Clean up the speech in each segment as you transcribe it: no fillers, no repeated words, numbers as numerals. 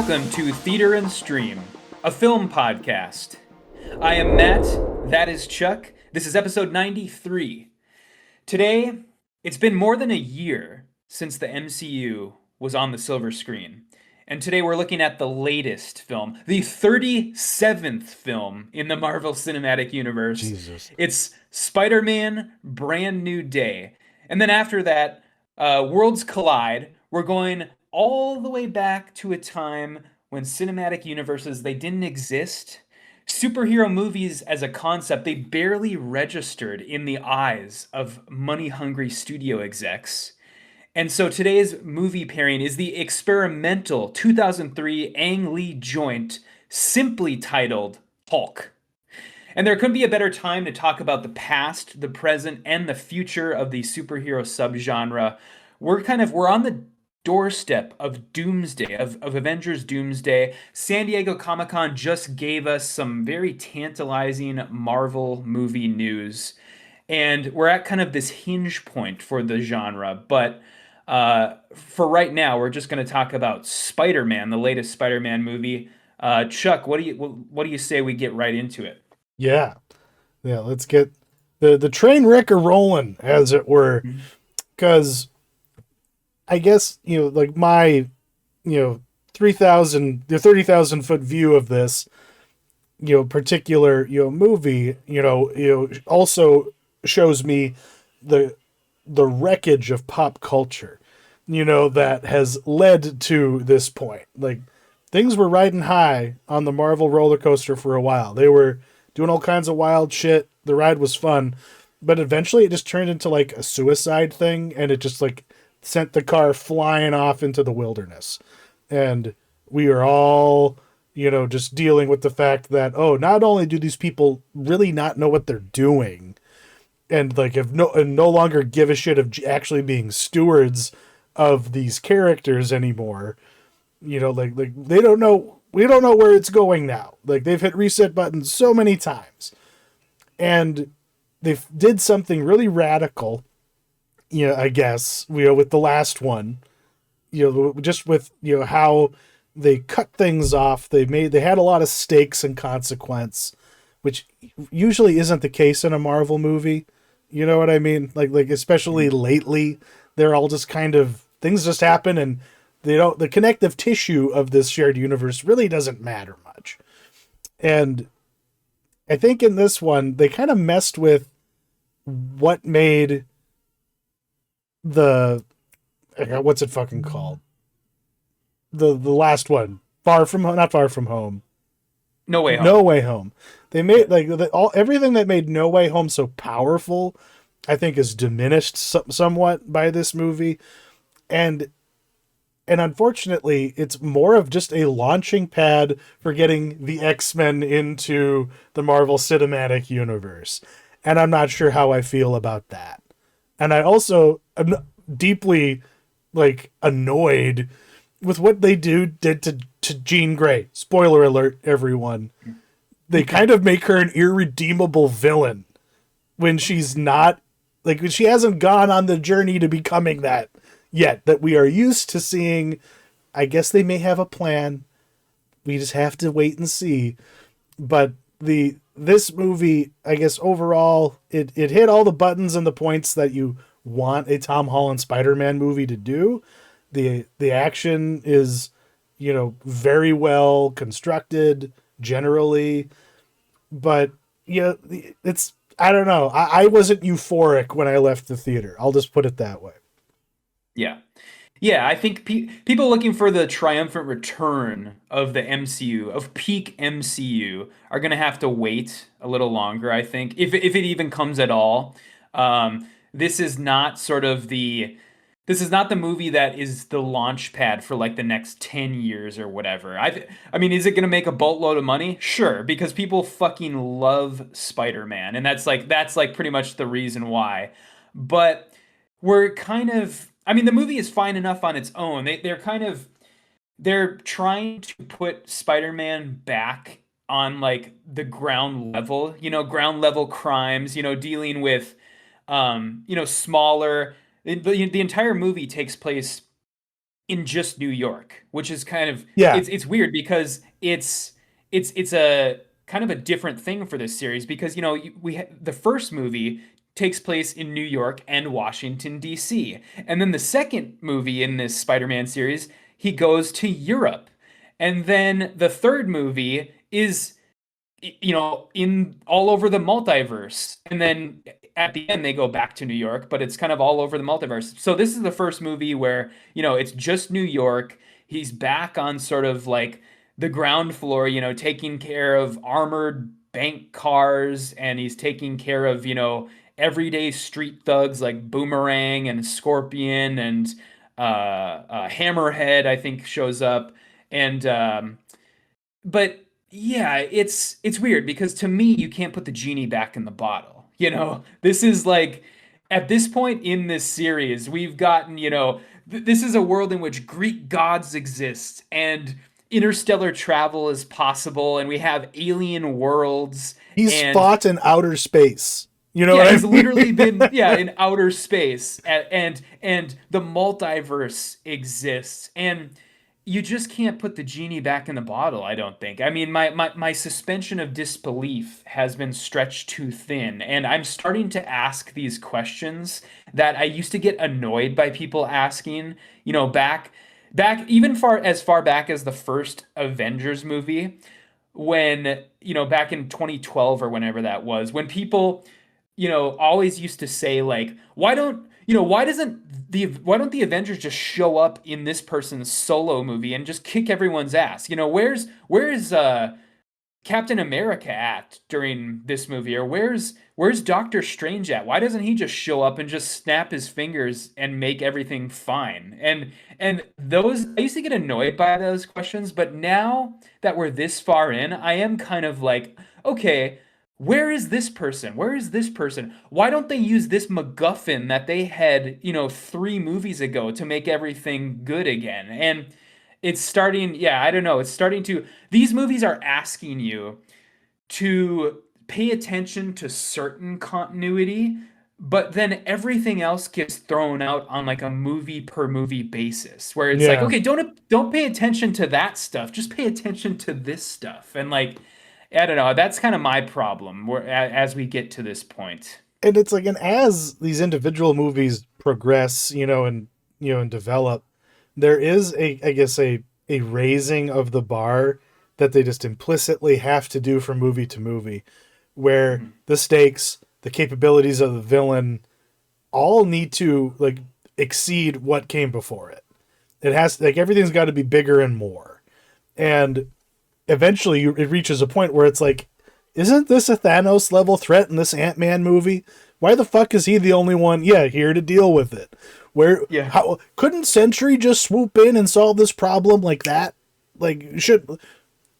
welcome to Theater and Stream, a film podcast. I am Matt, that is Chuck. This is episode 93. Today, it's been more than a year since the MCU was on the silver screen. And today we're looking at the latest film, the 37th film in the Marvel Cinematic Universe. Jesus. It's Spider-Man Brand New Day. And then after that, Worlds Collide. We're going all the way back to a time when cinematic universes, they didn't exist. Superhero movies as a concept, they barely registered in the eyes of money-hungry studio execs. And so today's movie pairing is the experimental 2003 Ang Lee joint, simply titled Hulk. And there couldn't be a better time to talk about the past, the present, and the future of the superhero subgenre. We're on the doorstep of Doomsday, of Avengers Doomsday. San Diego Comic-Con just gave us some very tantalizing Marvel movie news. And we're at kind of this hinge point for the genre. But for right now, we're just going to talk about Spider-Man, the latest Spider-Man movie. Chuck, what do you say we get right into it? Yeah. Let's get the train wreck rolling, as it were, because I guess, like my, 30,000 foot view of this, particular, movie, also shows me the wreckage of pop culture, that has led to this point. Like, things were riding high on the Marvel roller coaster for a while. They were doing all kinds of wild shit. The ride was fun, but eventually it just turned into like a suicide thing, and it just like sent the car flying off into the wilderness. And we are all, just dealing with the fact that, not only do these people really not know what they're doing, and like no longer give a shit of actually being stewards of these characters anymore, like they don't know, we don't know where it's going now. Like, they've hit reset buttons so many times, and they did something really radical, I guess, with the last one, just with, how they cut things off. They had a lot of stakes and consequence, which usually isn't the case in a Marvel movie. You know what I mean? Like especially lately, they're all just kind of, things just happen, and the connective tissue of this shared universe really doesn't matter much. And I think in this one, they kind of messed with what made what's it fucking called? The last one, not Far From Home. No Way Home. No Way Home. They made everything that made No Way Home so powerful, I think, is diminished somewhat by this movie, and unfortunately, it's more of just a launching pad for getting the X-Men into the Marvel Cinematic Universe, and I'm not sure how I feel about that. And I also am deeply annoyed with what they did to Jean Grey. Spoiler alert, everyone. They kind of make her an irredeemable villain when she's not, she hasn't gone on the journey to becoming that yet, that we are used to seeing. I guess they may have a plan. We just have to wait and see. But this movie, I guess overall, it hit all the buttons and the points that you want a Tom Holland Spider-Man movie to do. The action is, very well constructed generally, but it's, I don't know. I wasn't euphoric when I left the theater. I'll just put it that way. Yeah, I think people looking for the triumphant return of the MCU, of peak MCU, are going to have to wait a little longer, I think, if it even comes at all. This is not the movie that is the launch pad for like the next 10 years or whatever. I mean, is it going to make a boatload of money? Sure, because people fucking love Spider-Man, and that's pretty much the reason why. But we're kind of, I mean, the movie is fine enough on its own. They're trying to put Spider-Man back on like the ground level, ground level crimes, dealing with smaller. The entire movie takes place in just New York, which is kind of Yeah, it's weird because it's a kind of a different thing for this series because the first movie takes place in New York and Washington D.C. And then the second movie in this Spider-Man series, he goes to Europe. And then the third movie is in all over the multiverse. And then at the end, they go back to New York, but it's kind of all over the multiverse. So this is the first movie where, it's just New York. He's back on sort of like the ground floor, taking care of armored bank cars, and he's taking care of, everyday street thugs like Boomerang and Scorpion and Hammerhead, I think, shows up. And but yeah, it's weird because to me, you can't put the genie back in the bottle. This is like at this point in this series, we've gotten, this is a world in which Greek gods exist and interstellar travel is possible, and we have alien worlds, he's and fought in outer space. You know yeah, what I he's literally mean? been in outer space, and the multiverse exists, and you just can't put the genie back in the bottle, I don't think. I mean, my suspension of disbelief has been stretched too thin, and I'm starting to ask these questions that I used to get annoyed by people asking, back even far back as the first Avengers movie, when, back in 2012 or whenever that was, when people always used to say like, why don't the Avengers just show up in this person's solo movie and just kick everyone's ass? Where's Captain America at during this movie, or where's Doctor Strange at? Why doesn't he just show up and just snap his fingers and make everything fine? And those I used to get annoyed by those questions, but now that we're this far in, I am kind of like, okay, where is this person? Where is this person? Why don't they use this MacGuffin that they had, 3 movies ago to make everything good again? And it's starting, yeah, I don't know. It's starting to, these movies are asking you to pay attention to certain continuity, but then everything else gets thrown out on like a movie per movie basis, where it's like, Yeah. okay, don't pay attention to that stuff, just pay attention to this stuff. And like, I don't know, that's kind of my problem as we get to this point. And it's like, and as these individual movies progress, and develop, there is I guess a raising of the bar that they just implicitly have to do from movie to movie, where Mhm. the stakes, the capabilities of the villain all need to like exceed what came before it. It has like everything's got to be bigger and more. And eventually it reaches a point where it's like, isn't this a Thanos level threat in this Ant-Man movie? Why the fuck is he the only one, here to deal with it? Where Yeah. how couldn't Sentry just swoop in and solve this problem like that? Like should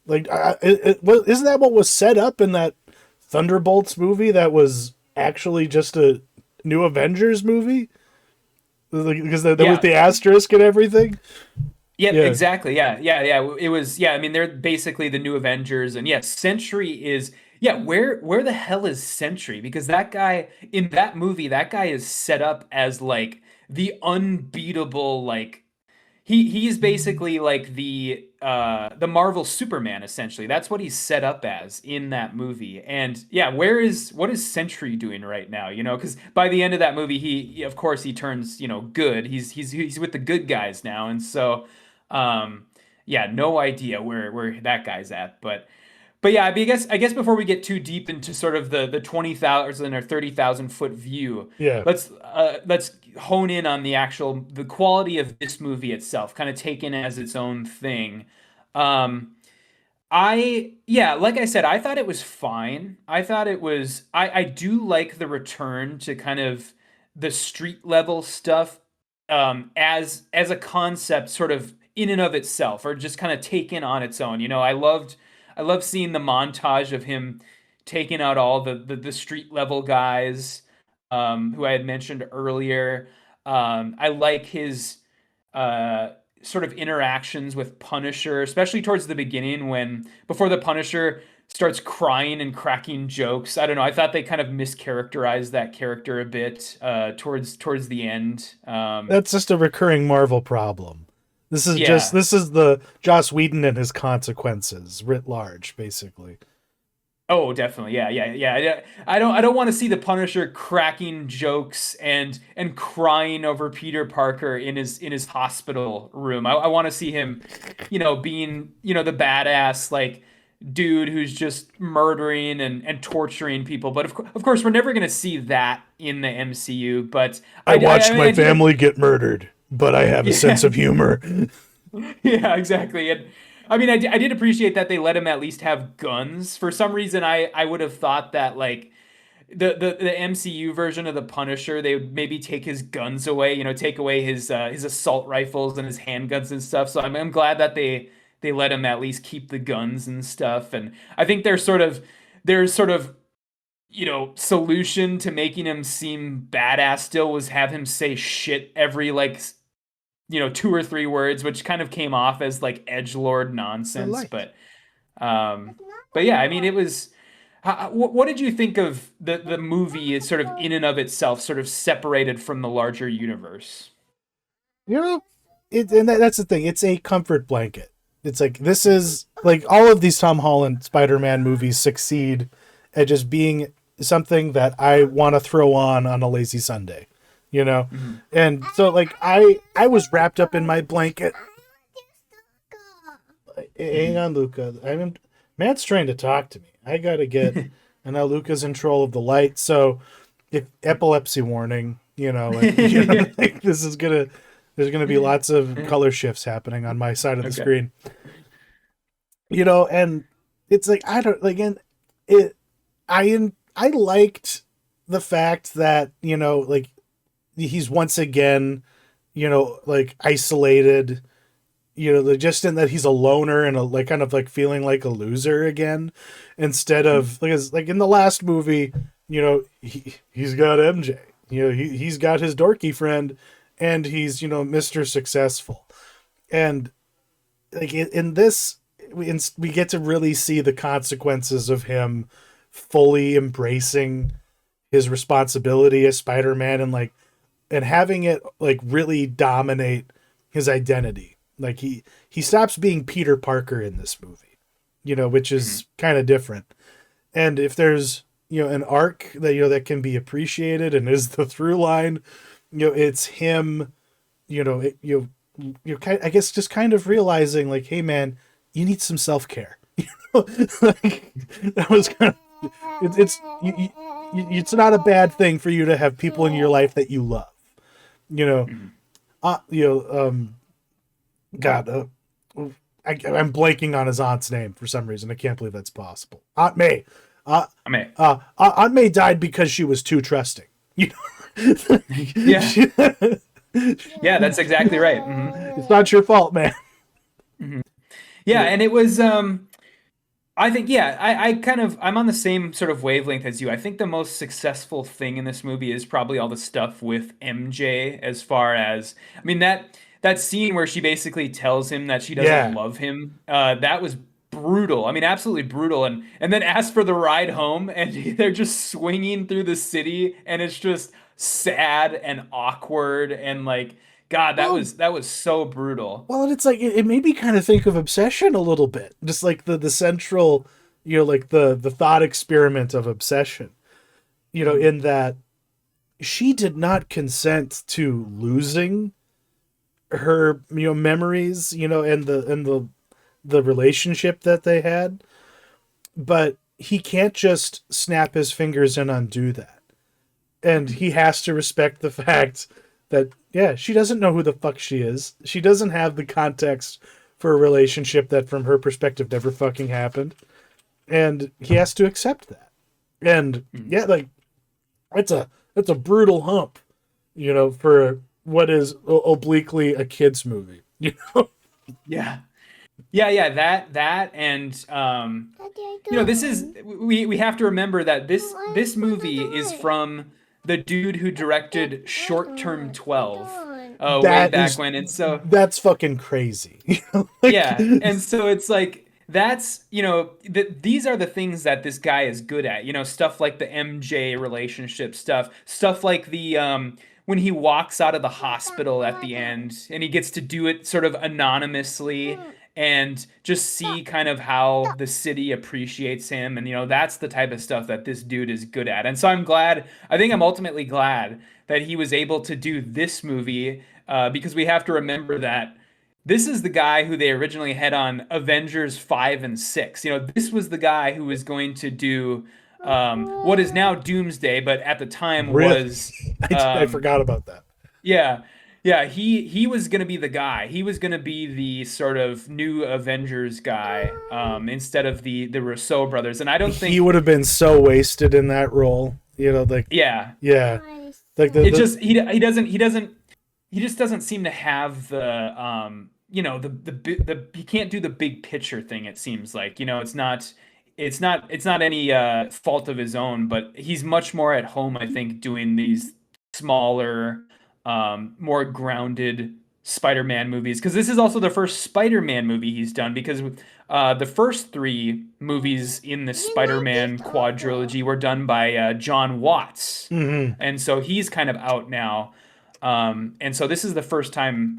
like isn't that what was set up in that Thunderbolts movie that was actually just a new Avengers movie? Like, because with Yeah. the asterisk and everything. Yep, Yeah, exactly. Yeah, yeah, yeah. It was, yeah, I mean, they're basically the new Avengers, and yes, Sentry is, yeah, where the hell is Sentry? Because that guy in that movie, that guy is set up as like the unbeatable, like he's basically like the Marvel Superman, essentially. That's what he's set up as in that movie. And yeah, what is Sentry doing right now? Because by the end of that movie, of course he turns, good. He's with the good guys now. And so yeah, no idea where that guy's at. But yeah, I guess before we get too deep into sort of the 20,000 or 30,000 foot view, yeah. let's hone in on the quality of this movie itself, kind of taken as its own thing. Um, yeah, like I said, I thought it was fine. I thought it was I do like the return to kind of the street level stuff, as a concept sort of in and of itself, or just kind of taken on its own. I loved seeing the montage of him taking out all the street level guys, who I had mentioned earlier. I like his uh, sort of interactions with Punisher, especially towards the beginning when before the Punisher starts crying and cracking jokes. I don't know. I thought they kind of mischaracterized that character a bit towards the end. That's just a recurring Marvel problem. Yeah. This is the Joss Whedon and his consequences writ large, basically. Oh, definitely. Yeah. I don't want to see the Punisher cracking jokes and crying over Peter Parker in his hospital room. I want to see him, being, the badass like dude who's just murdering and torturing people. But of course, we're never going to see that in the MCU. But I I watched mean, my family get murdered, but I have a sense yeah. of humor. Yeah, exactly. And I mean, I did appreciate that they let him at least have guns. For some reason, I would have thought that like the MCU version of the Punisher, they would maybe take his guns away, take away his assault rifles and his handguns and stuff. So I'm glad that they let him at least keep the guns and stuff. And I think their sort of solution to making him seem badass still was have him say shit every like 2 or 3 words, which kind of came off as like edgelord I nonsense. like. But yeah, I mean, it was. What did you think of the movie is sort of in and of itself, sort of separated from the larger universe? You know, that's the thing. It's a comfort blanket. It's like this is like all of these Tom Holland Spider-Man movies succeed at just being something that I want to throw on a lazy Sunday, you know. Mhm. And so like I was wrapped up in my blanket. Hang Mhm. on, Luca. Matt's trying to talk to me. I gotta get. And now Luca's in control of the light. So if epilepsy warning, like Yeah. like this is gonna there's gonna be lots of color shifts happening on my side of the Okay. screen. And it's like I don't like and it I liked the fact that, like he's once again, like isolated, just in that he's a loner and like kind of like feeling like a loser again, instead of like in the last movie, he's got MJ, he's got his dorky friend, and he's Mr. Successful, and like in this we get to really see the consequences of him fully embracing his responsibility as Spider-Man, and having it like really dominate his identity. Like he stops being Peter Parker in this movie, which Mhm. is kind of different. And if there's an arc that that can be appreciated and is the through line, it's him, I guess just kind of realizing like, hey man, you need some self care. Like, that was kind of it's not a bad thing for you to have people in your life that you love. You know, Mhm. uh, you know, um, God, I'm blanking on his aunt's name for some reason. I can't believe that's possible. Aunt May. Uh, I mean, Aunt May died because she was too trusting. You know, yeah, yeah, that's exactly right. it's not your fault, man. Mhm. Yeah, and it was I think, yeah, I'm on the same sort of wavelength as you. I think the most successful thing in this movie is probably all the stuff with MJ, as far as, I mean, that scene where she basically tells him that she doesn't Yeah. love him, that was brutal. I mean, absolutely brutal. And then asks for the ride home, and they're just swinging through the city, and it's just sad and awkward, and like, God, that Well, was that was so brutal. and it's like it made me kind of think of Obsession a little bit, just like the central, like the thought experiment of Obsession. Mhm. In that she did not consent to losing her memories, and the relationship that they had, but he can't just snap his fingers and undo that, and Mhm. he has to respect the fact that yeah, she doesn't know who the fuck she is, she doesn't have the context for a relationship that from her perspective never fucking happened, and he has to accept that. And Mhm. yeah, like that's a brutal hump, for what is obliquely a kids movie. Yeah. Yeah, that and this is we have to remember that this movie is from the dude who directed Short Term 12 way That back is when. And so that's fucking crazy. Like yeah, and so it's like that's, these are the things that this guy is good at. Stuff like the MJ relationship stuff like the when he walks out of the hospital at the end and he gets to do it sort of anonymously and just see kind of how the city appreciates him. And that's the type of stuff that this dude is good at. And so I think I'm ultimately glad that he was able to do this movie, because we have to remember that this is the guy who they originally had on Avengers 5 and 6. This was the guy who was going to do what is now Doomsday, but at the time Really? was, I um, forgot about that. yeah, yeah, he was going to be the guy. He was going to be the sort of new Avengers guy, instead of the Rousseau brothers. And I don't He think, would have been so wasted in that role. Like, yeah, yeah, like it just he just doesn't seem to have the he can't do the big picture thing. It seems like it's not any fault of his own, but he's much more at home, I think, doing these smaller, more grounded Spider-Man movies, because this is also the first Spider-Man movie he's done, because the first three movies in the Spider-Man quadrilogy were done by John Watts, hmm and so he's kind of out now. And so this is the first time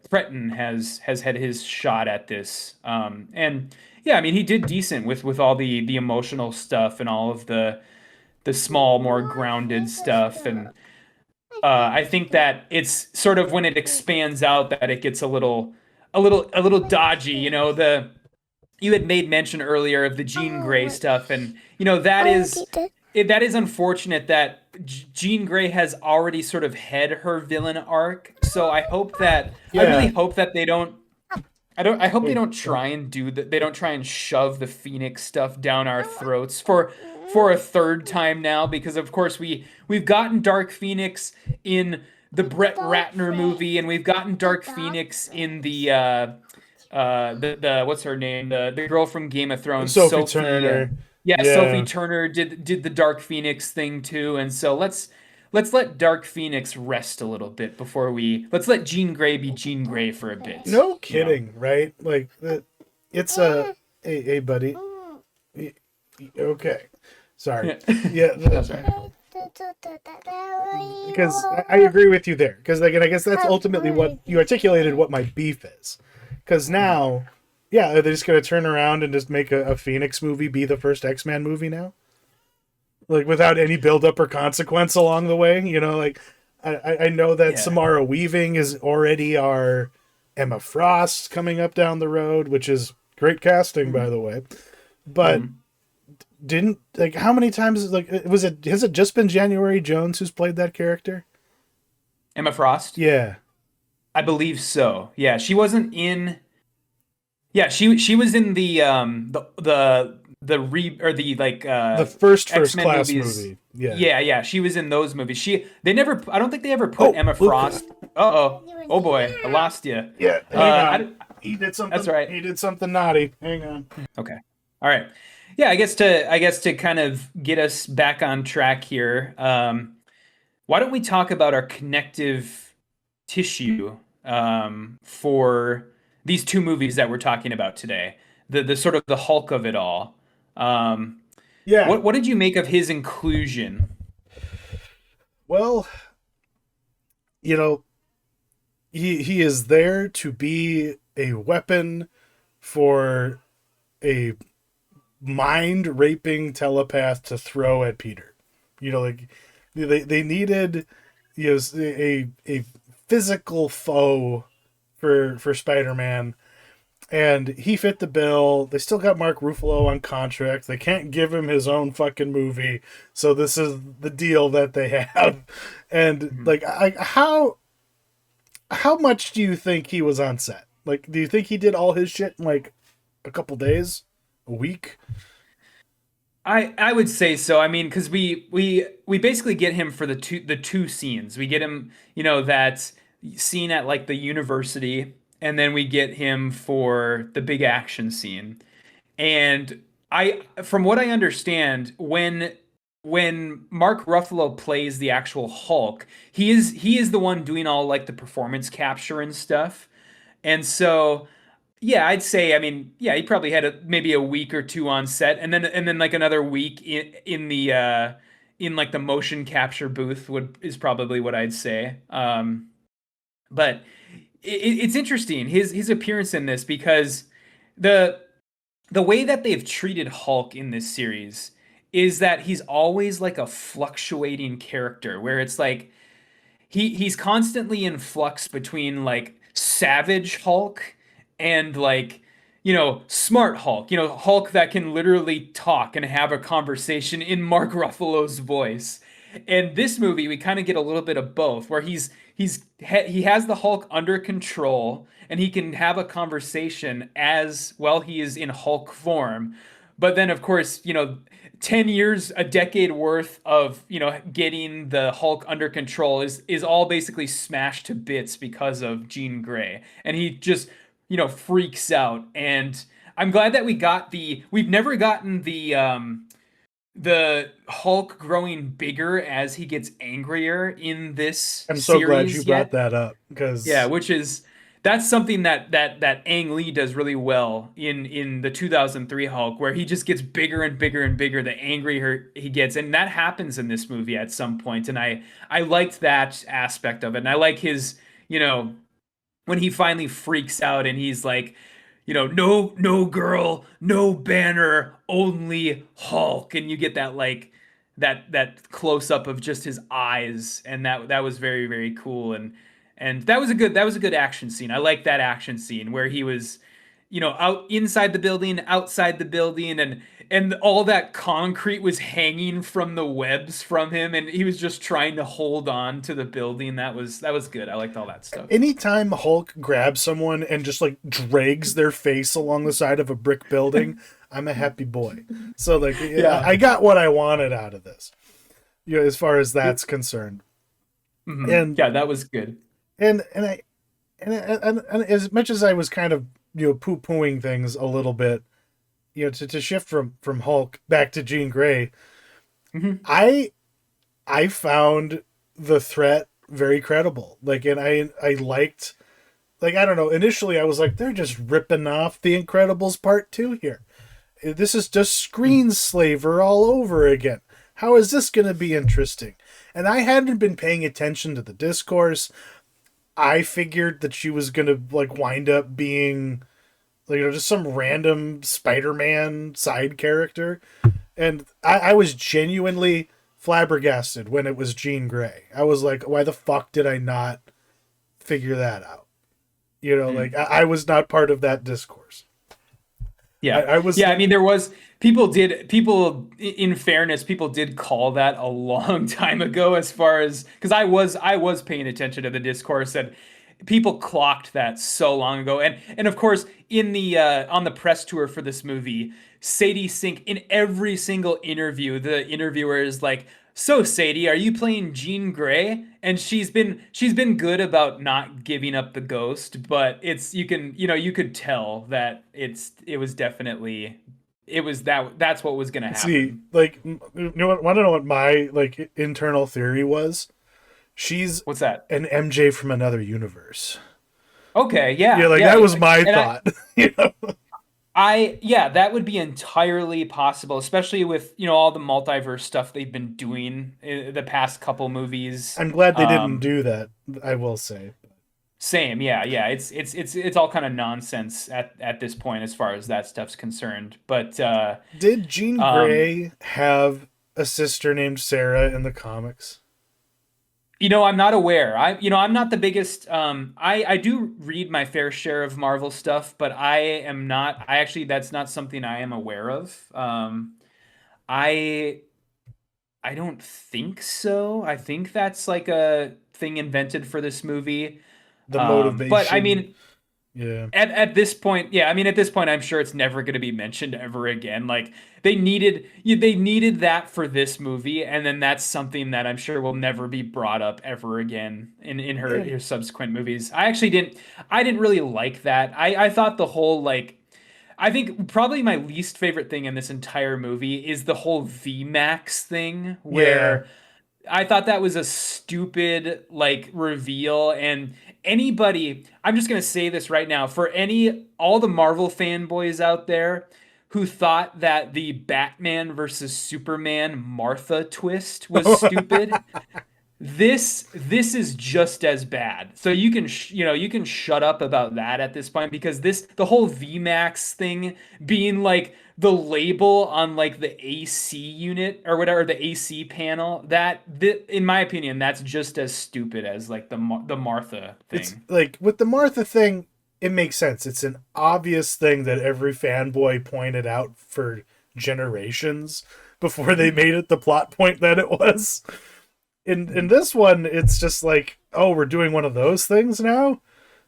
Cretton has had his shot at this. And yeah, I mean, he did decent with all the emotional stuff and all of the small, more grounded stuff. And I think that it's sort of when it expands out that it gets a little dodgy. You had made mention earlier of the Jean Grey stuff, and that is unfortunate that Jean Grey has already sort of had her villain arc. So I really yeah. hope that they don't. I hope they Wait, don't what? try and do that. They don't try and shove the Phoenix stuff down our throats for a third time now, because of course we've gotten Dark Phoenix in the Brett Ratner movie, and we've gotten Dark Phoenix in the what's her name, the girl from Game of Thrones, Sophie Sophie. Turner. Yeah, Sophie Yeah. Turner did the Dark Phoenix thing too, and so let's let Dark Phoenix rest a little bit before let's let Jean Grey be Jean Grey for a bit. No kidding, right? Like it's a hey buddy. Okay, sorry. Yeah. Yeah, That's right. because I agree with you there. Because like, and I guess that's ultimately what you articulated. What my beef is, because Mhm. now, yeah, are they just gonna turn around and just make a Phoenix movie be the first X-Men movie now? Like without any build up or consequence along the way. Like I know that Yeah. Samara Weaving is already our Emma Frost coming up down the road, which is great casting by Mhm. the way. But Mhm. didn't like how many times like was it has it just been January Jones who's played that character? Emma Frost? Yeah. I believe so. Yeah, she wasn't in. Yeah, she was in the re or the like The first first X-Men class movies. movie. Yeah. Yeah, yeah, she was in those movies. They never, I don't think they ever put Oh, Emma Luca. Frost. Uh-oh. Oh boy, I lost you. Yeah, hang on. I He did That's something all right. he did something naughty. Hang on. Okay. All right. Yeah, I guess to kind of get us back on track here. Why don't we talk about our connective tissue, for these two movies that we're talking about today? The sort of the Hulk of it all. Um, Yeah. what did you make of his inclusion? Well, you know, he is there to be a weapon for a mind raping telepath to throw at Peter. Like they needed a physical foe for Spider-Man, and he fit the bill. They still got Mark Ruffalo on contract. They can't give him his own fucking movie, so this is the deal that they have. And Mhm. like, how much do you think he was on set? Like, do you think he did all his shit in like a couple days, a week? I would say so. I mean, because we basically get him for the two scenes. We get him, that scene at like the university, and then we get him for the big action scene. And from what I understand, when Mark Ruffalo plays the actual Hulk, he is the one doing all like the performance capture and stuff. And so Yeah, I'd say. I mean, yeah, he probably had maybe a week or two on set, and then like another week in the in like the motion capture booth would is probably what I'd say. But it's interesting his appearance in this because the the way that they've treated Hulk in this series is that he's always like a fluctuating character where it's like he's constantly in flux between like savage Hulk and like smart Hulk, Hulk that can literally talk and have a conversation in Mark Ruffalo's voice. And this movie we kind of get a little bit of both where he has the Hulk under control and he can have a conversation as well he is in Hulk form. But then, of course, 10 years, a decade worth of, getting the Hulk under control is all basically smashed to bits because of Jean Grey. And he just, freaks out. And I'm glad that we've never gotten the Hulk growing bigger as he gets angrier in this I'm so glad you series brought yet. that up Yeah, because which is that's something that Ang Lee does really well in the 2003 Hulk, where he just gets bigger and bigger and bigger the angrier he gets, and that happens in this movie at some point, and I liked that aspect of it, and I like his you know when he finally freaks out and he's like, no girl, no banner, only Hulk, and you get that like that close up of just his eyes, and that was very very cool, and that was a good action scene. I like that action scene where he was, out inside the building, outside the building, and all that concrete was hanging from the webs from him, and he was just trying to hold on to the building. That was good. I liked all that stuff. anytime Hulk grabs someone and just like drags their face along the side of a brick building, I'm a happy boy. So like Yeah. I got what I wanted out of this, as far as that's concerned. And Yeah, that was good. and I and as much as I was kind of poo pooing things a little bit, to shift from Hulk back to Jean Grey, hmm I I found the threat very credible. Like, and I liked, like, I don't know. Initially, I was like, they're just ripping off The Incredibles Part 2 here. This is just screenslaver all over again. How is this going to be interesting? And I hadn't been paying attention to the discourse. I figured that she was going to, like, wind up being, like, just some random Spider-Man side character. And I was genuinely flabbergasted when it was Jean Grey. I was like, why the fuck did I not figure that out? Like, I was not part of that discourse. I, Yeah. I was Yeah, I mean there was people in fairness, people did call that a long time ago as far as because I was paying attention to the discourse and people clocked that so long ago. And of course in the on the press tour for this movie, Sadie Sink in every single interview, the interviewer is like, "So Sadie, are you playing Jean Grey?" And she's been good about not giving up the ghost, but you could tell that it was definitely that's what was gonna see, happen. like, want to know what my like internal theory was? She's What's that? an MJ from another universe. Okay, Yeah, yeah, like yeah, that was my and thought. you know, yeah, that would be entirely possible, especially with all the multiverse stuff they've been doing the past couple movies. I'm glad they didn't Um, do that. I will say. Same, yeah, yeah. It's all kind of nonsense at this point as far as that stuff's concerned. But Did Jean um, Grey have a sister named Sarah in the comics? I'm not aware. I'm not the biggest. I do read my fair share of Marvel stuff, but I am not. I actually that's not something I am aware of. I I don't think so. I think that's like a thing invented for this movie. The But I motivation. mean, Yeah. at this point, yeah, I mean, at this point, I'm sure it's never going to be mentioned ever again. Like they needed that for this movie, and then that's something that I'm sure will never be brought up ever again in her And subsequent movies. I didn't really like that. I thought the whole like I think probably my least favorite thing in this entire movie is the whole VMAX thing yeah. where I thought that was a stupid like reveal, and anybody, I'm just gonna say this right now, for any all the Marvel fanboys out there who thought that the Batman versus Superman Martha twist was stupid, this is just as bad. So you can you can shut up about that at this point, because this the whole VMAX thing being like the label on like the AC unit or whatever, the AC panel, in my opinion, that's just as stupid as like the Martha It's thing. like with the Martha thing, it makes sense. It's an obvious thing that every fanboy pointed out for generations before they made it the plot point that it was. In this one, it's just like, oh, we're doing one of those things now.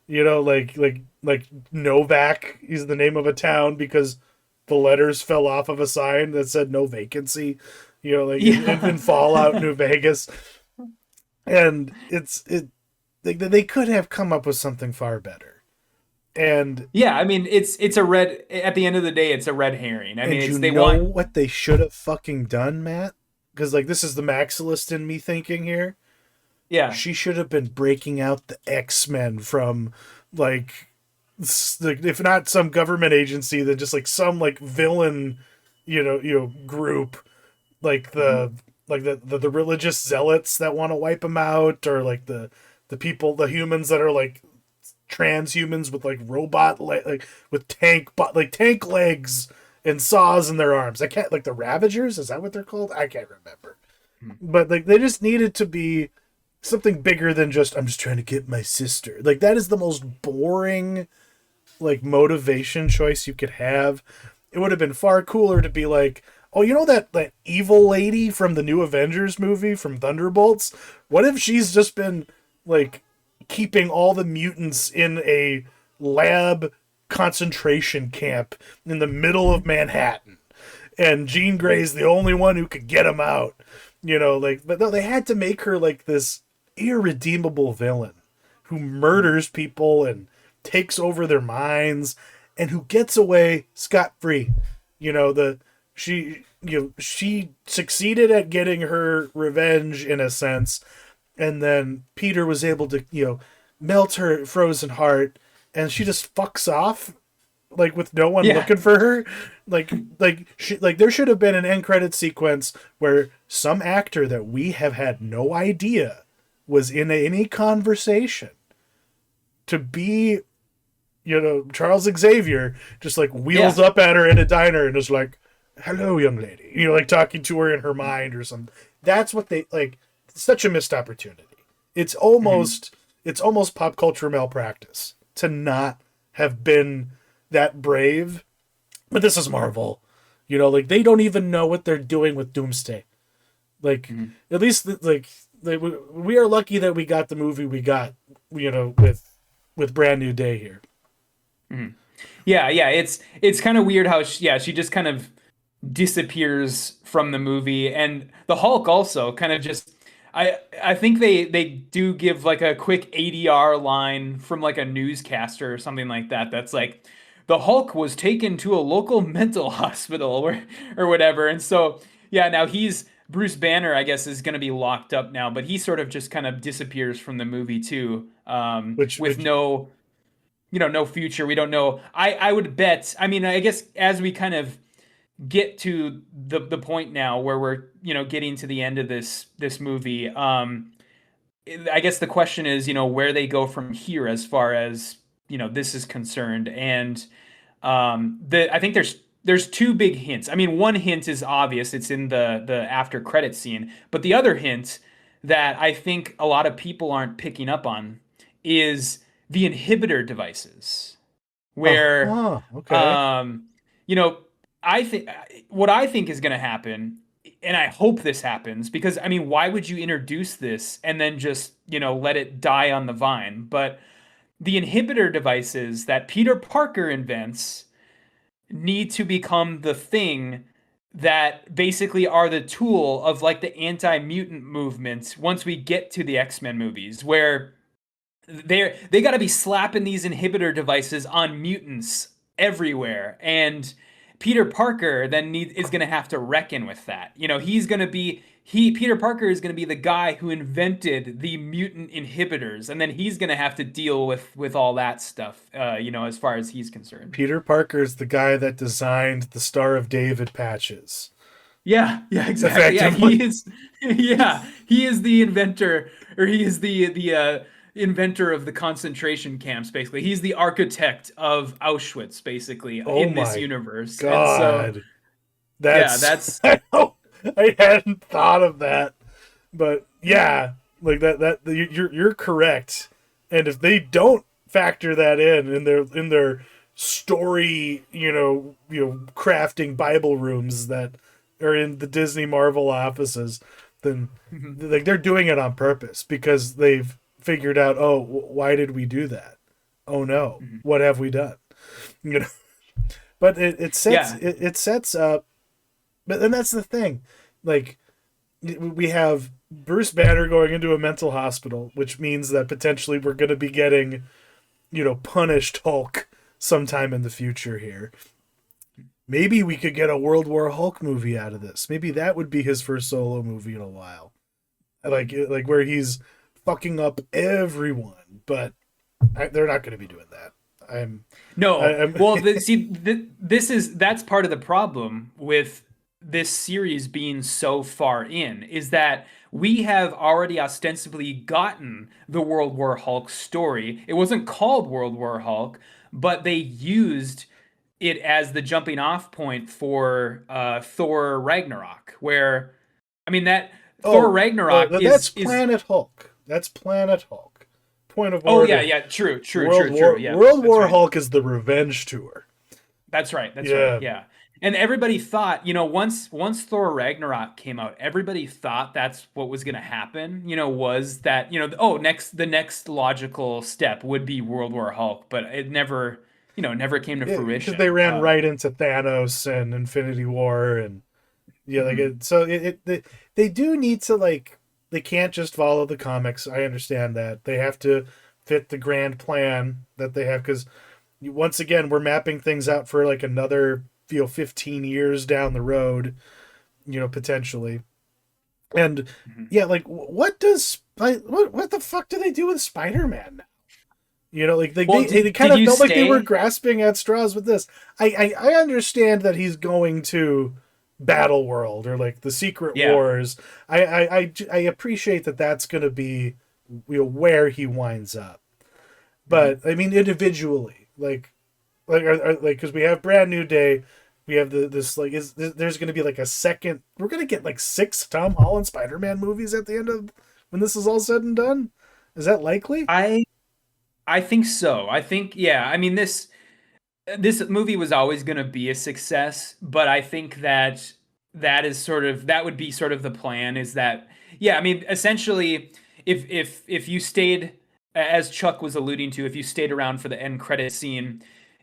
Like Novak is the name of a town because the letters fell off of a sign that said no vacancy. Like in Yeah. Fallout New Vegas, and they could have come up with something far better. And Yeah, I mean it's a red at the end of the day it's a red herring. I mean and you it's they know want what they should have fucking done, Matt? Because like this is the maxilist in me thinking here. yeah. She should have been breaking out the X-Men from like if not some government agency, then just like some like villain, group, like Mhm. the religious zealots that want to wipe them out, or like the people, the humans that are like transhumans with like like with tank legs and saws in their arms. I can't, like the Ravagers, is that what they're called? I can't remember. But like they just needed to be something bigger than just I'm just trying to get my sister. Like that is the most boring like motivation choice you could have. It would have been far cooler to be like, oh, that evil lady from the new Avengers movie from Thunderbolts? What if she's just been like keeping all the mutants in a lab concentration camp in the middle of Manhattan, and Jean Grey's the only one who could get them out? But no, they had to make her like this irredeemable villain who murders people and takes over their minds and who gets away scot free. The she succeeded at getting her revenge in a sense, and then Peter was able to melt her frozen heart, and she just fucks off like with no one Yeah. looking for her. Like there should have been an end credit sequence where some actor that we have had no idea was in any conversation to be Charles Xavier, just like wheels Yeah. up at her in a diner and is like, hello young lady, like talking to her in her mind or something. That's what they like. Such a missed opportunity. It's Mhm. almost it's almost pop culture malpractice to not have been that brave. But this is Marvel. Like they don't even know what they're doing with Doomsday. Like Mhm. at least we are lucky that we got the movie we got, with Brand New Day here. Mhm. Yeah, yeah, it's kind of weird how she just kind of disappears from the movie, and the Hulk also kind of just I think they do give like a quick ADR line from like a newscaster or something like that that's like the Hulk was taken to a local mental hospital or whatever. And so yeah, now he's Bruce Banner, I guess, is going to be locked up now, but he sort of just kind of disappears from the movie too, with Which no no future. We don't know. I would bet. I mean, I guess as we kind of get to the point now where we're getting to the end of this movie, I guess the question is where they go from here as far as this is concerned. And the I think there's two big hints. I mean, one hint is obvious. It's in the after credit scene, but the other hint that I think a lot of people aren't picking up on is the inhibitor devices, where okay. um, you know, I think what I think is going to happen, and I hope this happens, because I mean, why would you introduce this and then just let it die on the vine? But the inhibitor devices that Peter Parker invents need to become the thing that basically are the tool of like the anti-mutant movement once we get to the X-Men movies, where they got to be slapping these inhibitor devices on mutants everywhere. And Peter Parker then is going to have to reckon with that. He's going to be Peter Parker is going to be the guy who invented the mutant inhibitors, and then he's going to have to deal with all that stuff, as far as he's concerned. Peter Parker's the guy that designed the Star of David patches. Yeah, yeah, exactly. Yeah, Effectively. he is. Yeah, he is the inventor, or he is the inventor of the concentration camps. Basically, he's the architect of Auschwitz, basically, Oh in this my universe. And so, God. yeah, That's that's I hadn't thought of that. But yeah, like you're correct. And if they don't factor that in their story, crafting Bible rooms that are in the Disney Marvel offices, then like they're doing it on purpose because they've figured out, oh, why did we do that? Oh no, what have we done? You know, but it sets yeah. it sets up. But then that's the thing, like we have Bruce Banner going into a mental hospital, which means that potentially we're going to be getting, punished Hulk sometime in the future here. Maybe we could get a World War Hulk movie out of this. Maybe that would be his first solo movie in a while. Like where he's fucking up everyone, but they're not going to be doing that. I'm No. I'm Well, that's part of the problem with this series being so far in, is that we have already ostensibly gotten the World War Hulk story. It wasn't called World War Hulk, but they used it as the jumping off point for Thor Ragnarok, where I mean that Thor oh, Ragnarok that's is Planet Hulk. That's Planet Hulk. Point of oh yeah, order. yeah, true, true, true, true. Yeah, World that's War right. Hulk is the revenge tour. That's right. That's right. Yeah. Yeah. And everybody thought, once Thor Ragnarok came out, everybody thought that's what was going to happen, was that, oh, the next logical step would be World War Hulk, but it never came to Because they fruition. ran right into Thanos and Infinity War, and yeah, like Mhm, they do need to, like, they can't just follow the comics. I understand that they have to fit the grand plan that they have, because once again we're mapping things out for like another 15 years down the road, potentially. And mhm. yeah, like what the fuck do they do with Spider-Man now? Like Well, they kind did of you felt like they were stay? grasping at straws with this. I understand that he's going to Battle World or like the Secret Yeah. Wars. I appreciate that that's going to be, where he winds up. Mhm. But I mean individually, like because we have Brand New Day, we have this like there's going to be like a second. We're going to get like 6 Tom Holland Spider-Man movies at the end of when this is all said and done. Is that likely? I I think so. I think, yeah. I mean, this movie was always going to be a success, but I think that that would be sort of the plan, is that, yeah, I mean, essentially, if you stayed, as Chuck was alluding to, if you stayed around for the end credit scene,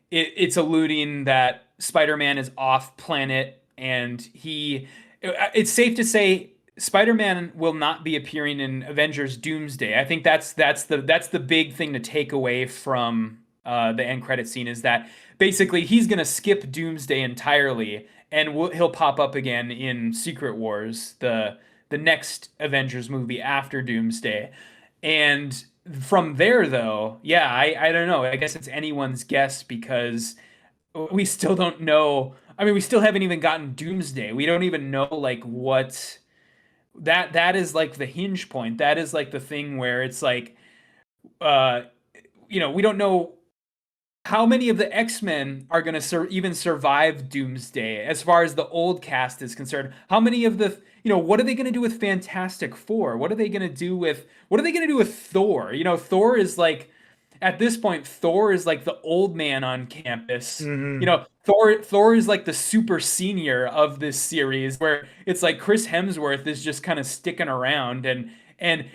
it's alluding that Spider-Man is off planet, and it's safe to say Spider-Man will not be appearing in Avengers Doomsday. I think that's the big thing to take away from the end credit scene, is that basically he's gonna skip Doomsday entirely, and he'll pop up again in Secret Wars, the next Avengers movie after Doomsday. And from there, though, yeah, I don't know. I guess it's anyone's guess, because we still don't know. I mean, we still haven't even gotten Doomsday. We don't even know, like, what that is, like the hinge point. That is like the thing where it's like, uh, we don't know how many of the X-Men are going to even survive Doomsday as far as the old cast is concerned. How many of what are they going to do with Fantastic Four? What are they going to do with Thor? Thor is like, at this point, Thor is like the old man on campus. Mm-hmm. Thor is like the super senior of this series, where it's like Chris Hemsworth is just kind of sticking around. And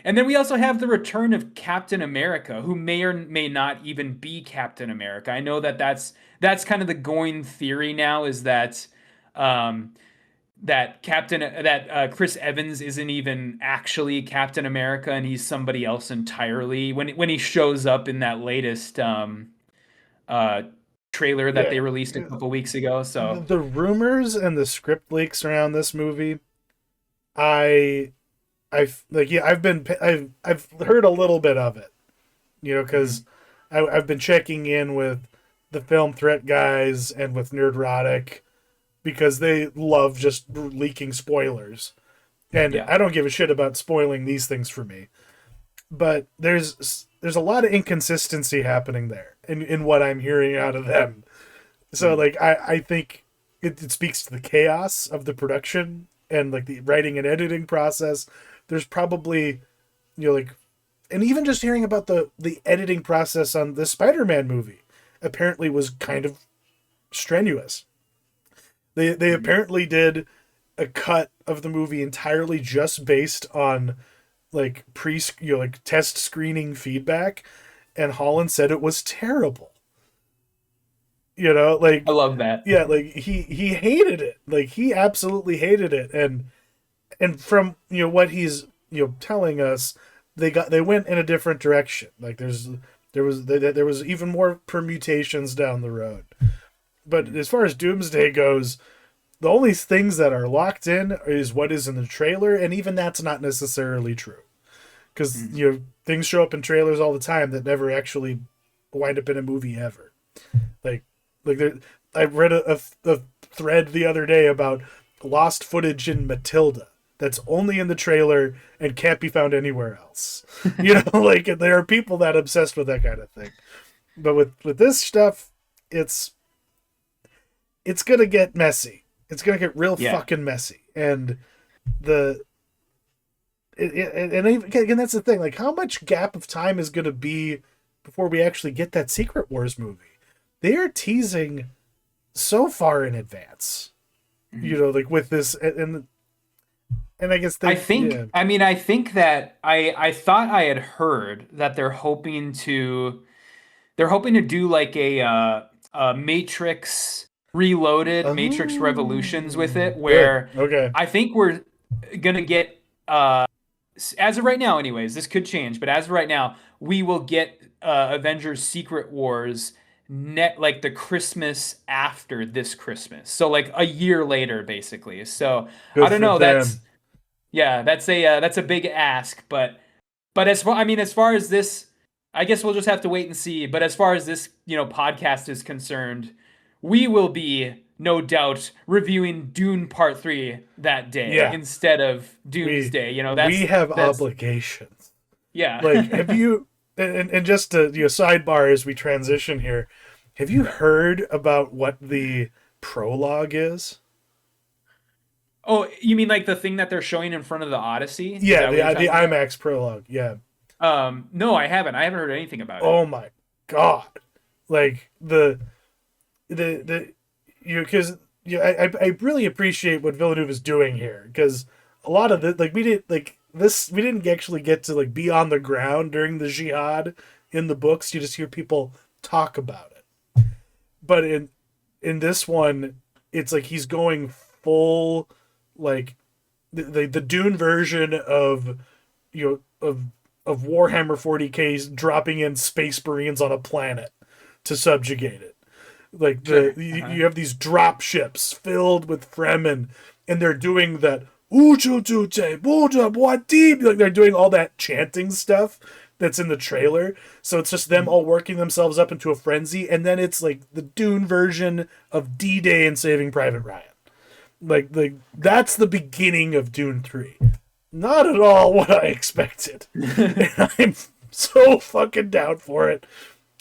then we also have the return of Captain America, who may or may not even be Captain America. I know that that's kind of the going theory now, is that um, Chris Evans isn't even actually Captain America, and he's somebody else entirely when he shows up in that latest uh, trailer that Yeah. they released a couple weeks ago. So The rumors and the script leaks around this movie I I've like yeah I've heard a little bit of it, because Mhm. I've been checking in with the film threat guys and with Nerdrotic because they love just leaking spoilers, and Yeah. I don't give a shit about spoiling these things for me. But there's a lot of inconsistency happening there in what I'm hearing out of them. So Mm. like I think it speaks to the chaos of the production and like the writing and editing process. There's probably, like, and even just hearing about the editing process on the Spider-Man movie apparently was kind of strenuous. They Mhm. apparently did a cut of the movie entirely just based on like like test screening feedback, and Holland said it was terrible. I Like, love that. yeah, like he hated it. Like he absolutely hated it. And from what he's telling us, they went in a different direction. Like there was even more permutations down the road. But Mm. as far as Doomsday goes, the only things that are locked in is what is in the trailer, and even that's not necessarily true, because Mm. things show up in trailers all the time that never actually wind up in a movie ever. Like like there, I read a thread the other day about lost footage in Matilda that's only in the trailer and can't be found anywhere else. Like there are people that are obsessed with that kind of thing. But with this stuff, it's it's gonna get messy. It's gonna get real Yeah. fucking messy, and the and again, that's the thing. Like, how much gap of time is gonna be before we actually get that Secret Wars movie? They are teasing so far in advance. Mhm. Like with this, and I guess I they, think, yeah. I mean, I think that I thought I had heard that they're hoping to do like a Matrix Reloaded, Matrix Revolutions with Oh, it, good. where Okay. I think we're gonna get as of right now, anyways, this could change, but as of right now, we will get Avengers Secret Wars net like the Christmas after this Christmas. So like a year later, basically. So I Good don't for know. That's them. yeah, that's a big ask, but as far I mean, as far as this, I guess we'll just have to wait and see. But as far as this, podcast is concerned, we will be no doubt reviewing Dune Part 3 that day Yeah, instead of we Doomsday. we have That's obligations. Like, have yeah. you? And just to sidebar as we transition here, have you heard about what the prologue is? Oh, you mean like the thing that they're showing in front of the Odyssey? Is Yeah, that what you're the talking about? IMAX prologue. Yeah. No, I haven't. I haven't heard anything about it. Oh my god! Like the because I really appreciate what Villeneuve is doing here, because a lot of it, like, we didn't actually get to like be on the ground during the jihad in the books. You just hear people talk about it. But in this one, it's like he's going full, like, the Dune version of of Warhammer 40K's dropping in space marines on a planet to subjugate it. Like Sure. you have these drop ships filled with Fremen, and they're doing that like they're doing all that chanting stuff that's in the trailer. So it's just them Mhm. all working themselves up into a frenzy, and then it's like the Dune version of D-Day and Saving Private Ryan. Like that's the beginning of Dune 3. Not at all what I expected. And I'm so fucking down for it.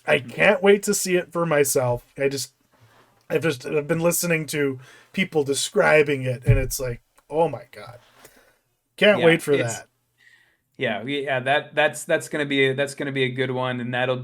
I can't wait to see it for myself. I've been listening to people describing it, and it's like, oh my god, can't Yeah, wait for that. yeah, that's gonna be a good one, and that'll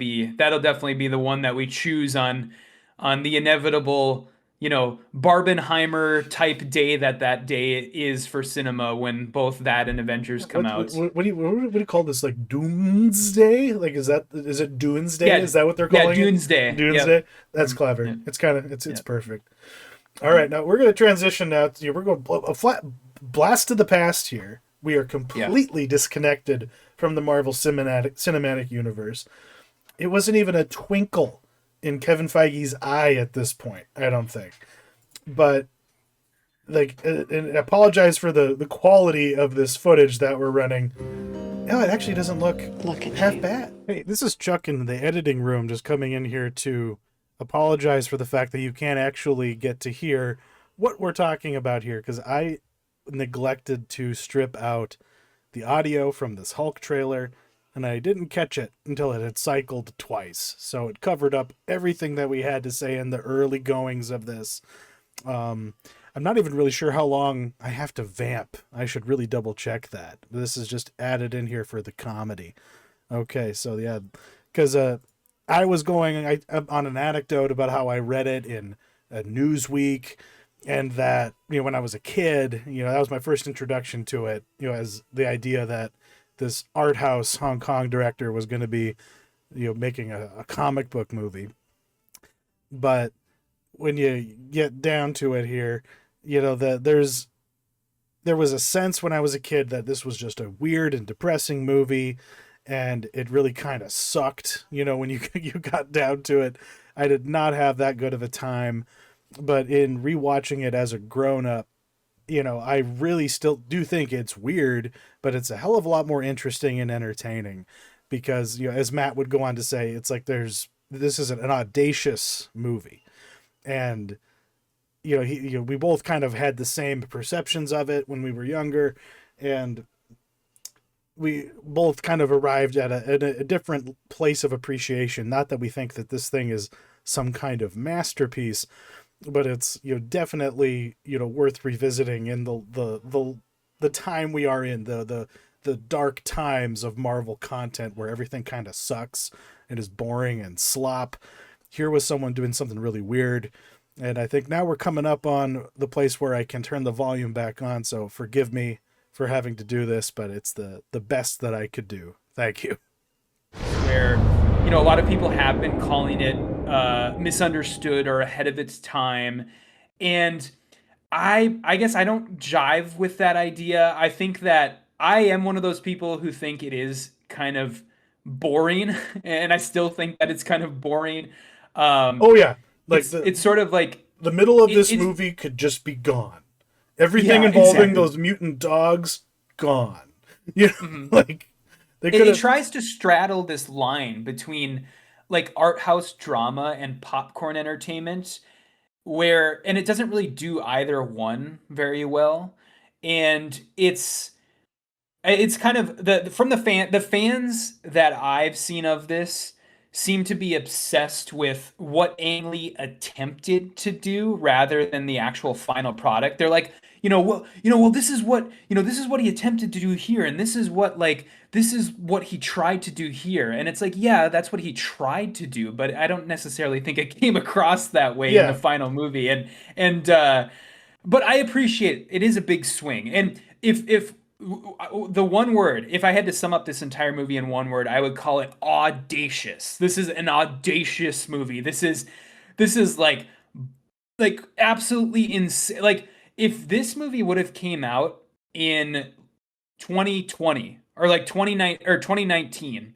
definitely be the one that we choose on the inevitable, Barbenheimer type day that day is for cinema when both that and Avengers come out. What do you call this? Like Doomsday? Like, is it Doomsday? Is Yeah, that what they're yeah, calling it? Doomsday. Yep. Doomsday. That's Mhm. clever. Yeah, It's kind of it's yeah, perfect. All yeah, right, now we're gonna transition now. We're going a flat blast to the past here. We are yeah. completely disconnected from the Marvel cinematic universe. It wasn't even a twinkle in Kevin Feige's eye at this point, I don't think. But like, and apologize for the quality of this footage that we're running. No, it actually doesn't look Look at half you. bad. Hey, this is Chuck in the editing room, just coming in here to apologize for the fact that you can't actually get to hear what we're talking about here, because I neglected to strip out the audio from this Hulk trailer, and I didn't catch it until it had cycled twice. So it covered up everything that we had to say in the early goings of this. Um, I'm not even really sure how long I have to vamp. I should really double check that. This is just added in here for the comedy. Okay, so yeah, because I was going on an anecdote about how I read it in Newsweek, and that, when I was a kid, that was my first introduction to it. As the idea that this art house Hong Kong director was going to be, making a comic book movie. But when you get down to it here, there was a sense when I was a kid that this was just a weird and depressing movie, and it really kind of sucked. When you you got down to it, I did not have that good of a time. But in rewatching it as a grown up, I really still do think it's weird, but it's a hell of a lot more interesting and entertaining, because as Matt would go on to say, it's like this is an audacious movie, and we both kind of had the same perceptions of it when we were younger, and we both kind of arrived at a different place of appreciation. Not that we think that this thing is some kind of masterpiece, but it's definitely worth revisiting in the time we are in, the dark times of Marvel content where everything kind of sucks and is boring and slop. Here was someone doing something really weird. And I think now we're coming up on the place where I can turn the volume back on. So forgive me for having to do this, but it's the best that I could do. Thank you. Where a lot of people have been calling it misunderstood or ahead of its time, and I guess I don't jive with that idea. I think that I am one of those people who think it is kind of boring, and I still think that it's kind of boring. Um, Oh yeah, like it's sort of like the middle of this it's movie could just be gone. Everything yeah, involving exactly. those mutant dogs gone. Mhm. Like they could It have. tries to straddle this line between like art house drama and popcorn entertainment, where and it doesn't really do either one very well, and it's kind of the fans that I've seen of this seem to be obsessed with what Ang Lee attempted to do rather than the actual final product. They're like, well, this is what he attempted to do here, and this is what he tried to do here. And it's like, yeah, that's what he tried to do, but I don't necessarily think it came across that way in the Yeah, final movie. And but I appreciate it. It is a big swing. And if the one word, if I had to sum up this entire movie in one word, I would call it audacious. This is an audacious movie. This is like absolutely insane. Like if this movie would have came out in 2020 or like 29 or 2019,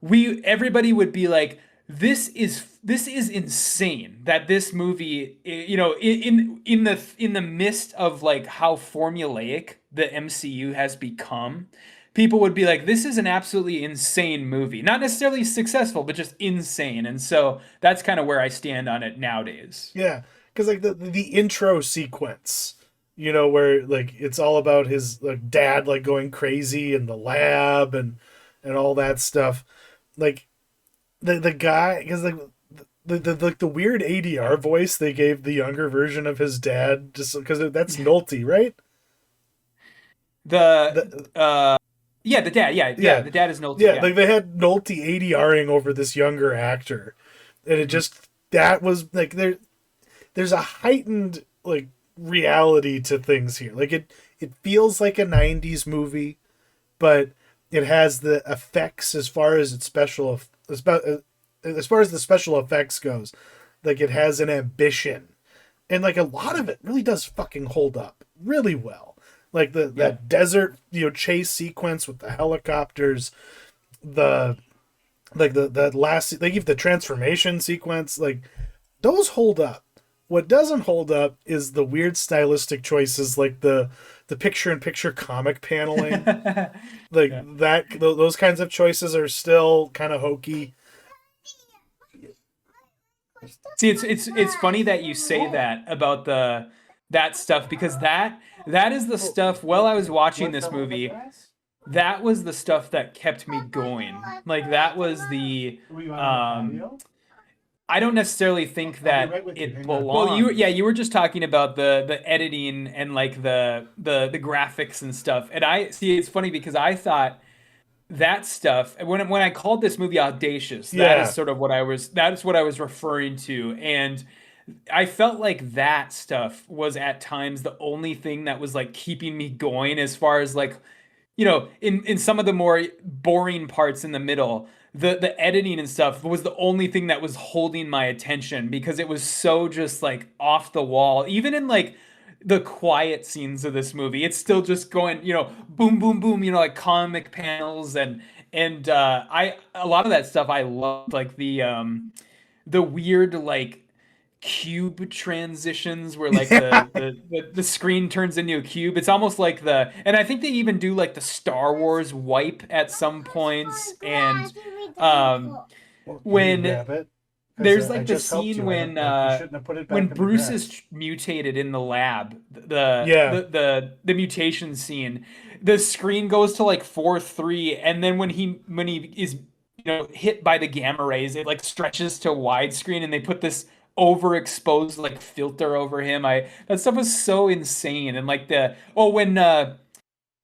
we everybody would be like, this is insane that this movie, in the midst of like how formulaic the MCU has become, people would be like, this is an absolutely insane movie, not necessarily successful but just insane. And so that's kind of where I stand on it nowadays. yeah, because like the intro sequence, where like it's all about his like dad like going crazy in the lab and all that stuff. Like the guy, because like the weird ADR voice they gave the younger version of his dad, just because that's Nolte, right? The The, yeah, the dad, yeah, yeah, the dad is Nolte, yeah, yeah. like they had Nolte ADRing over this younger actor, and it Mhm. just that was like there's a heightened like reality to things here. Like it feels like a 90s movie, but it has the effects as far as its as far as the special effects goes. Like it has an ambition, and like a lot of it really does fucking hold up really well. Like Yeah. that desert chase sequence with the helicopters, the like the that last they give the transformation sequence, like those hold up. What doesn't hold up is the weird stylistic choices, like the picture-in-picture comic paneling. Like Yeah. those kinds of choices are still kind of hokey. See, it's funny that you say that about the that stuff because that is the stuff while I was watching this movie, that was the stuff that kept me going. Like that was the um I don't necessarily think that it belongs. Well, you were just talking about the editing and like the graphics and stuff. And I see it's funny because I thought that stuff when I called this movie audacious, that is Yeah, sort of what I was that's what I was referring to. And I felt like that stuff was at times the only thing that was like keeping me going as far as like in some of the more boring parts in the middle, the editing and stuff was the only thing that was holding my attention because it was so just like off the wall. Even in like the quiet scenes of this movie, it's still just going, boom, boom, boom, like comic panels and I a lot of that stuff I loved, like the weird like cube transitions where like yeah, the screen turns into a cube. It's almost like and I think they even do like the Star Wars wipe at some points. And um well, can you when grab it? Because there's I like the just helped scene you. I don't like. You shouldn't have put it when back in the Bruce is grass. mutated in the lab, the Yeah, the the mutation scene, the screen goes to like 4:3, and then when he is hit by the gamma rays, it like stretches to widescreen, and they put this overexposed like filter over him. I That stuff was so insane. And like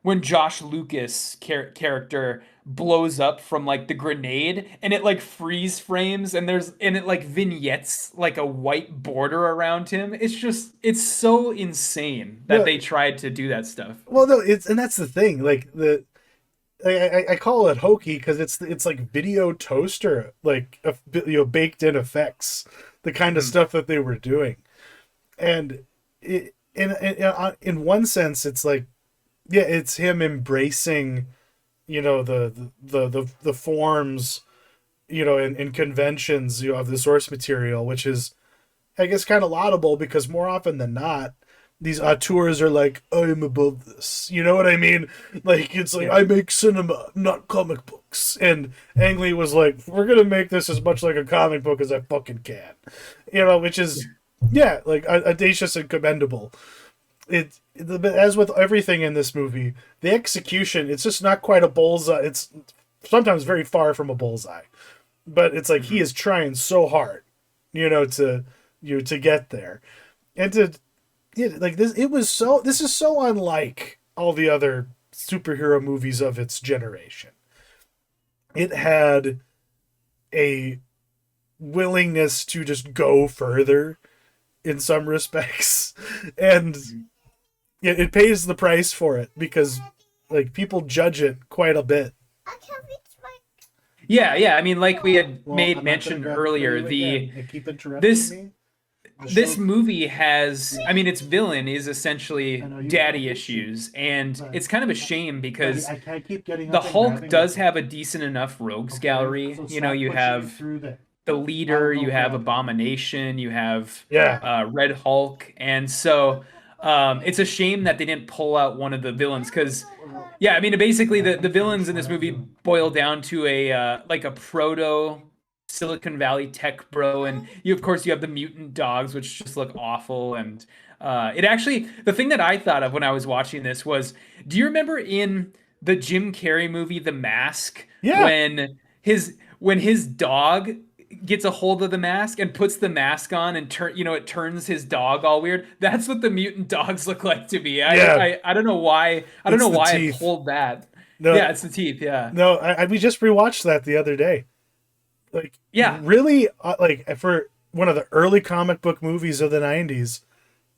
when Josh Lucas character blows up from like the grenade and it like freeze frames and it like vignettes like a white border around him. It's so insane that no, they tried to do that stuff. well, no, it's and that's the thing. Like I call it hokey because it's like video toaster, like baked in effects, the kind of Mhm. stuff that they were doing. And in one sense, it's like, yeah, it's him embracing, the forms, and conventions, of the source material, which is, I guess, kind of laudable because more often than not, these auteurs are like, I'm above this. You know what I mean? Like, it's like, Yeah. I make cinema, not comic books. And Ang Lee was like, we're going to make this as much like a comic book as I fucking can. Which is, yeah, like audacious and commendable. As with everything in this movie, the execution, it's just not quite a bullseye. It's sometimes very far from a bullseye. But it's like he Mhm. is trying so hard, to to get there. And to like this this is so unlike all the other superhero movies of its generation. It had a willingness to just go further in some respects, and Mhm. it pays the price for it because like people judge it quite a bit. Yeah, yeah. I mean, like we had Well, made I'm not going to mentioned grab it for earlier, you the again. You keep interrupting this me. The this show. movie has, I mean, its villain is I essentially know you got daddy issues, issues, and but it's kind of a shame but because I can't keep getting the up and Hulk grabbing does it. have a decent enough rogues Okay, gallery. so You know, stop you pushing it have through there. the I'll leader, go you have grab it. Abomination, you have Yeah, Red Hulk, and so it's a shame that they didn't pull out one of the villains because, yeah, I mean, basically let the me villains finish in what this I'm movie doing. boil down to a like a proto Silicon Valley tech bro, and of course you have the mutant dogs, which just look awful. And it actually, the thing that I thought of when I was watching this was, do you remember in the Jim Carrey movie The Mask Yeah, when his dog gets a hold of the mask and puts the mask on and it turns his dog all weird. That's what the mutant dogs look like to me. yeah, I don't know why it's the I teeth. pulled that. No, Yeah, it's the teeth. Yeah, no, we just rewatched that the other day. Like, yeah, really, like for one of the early comic book movies of the '90s,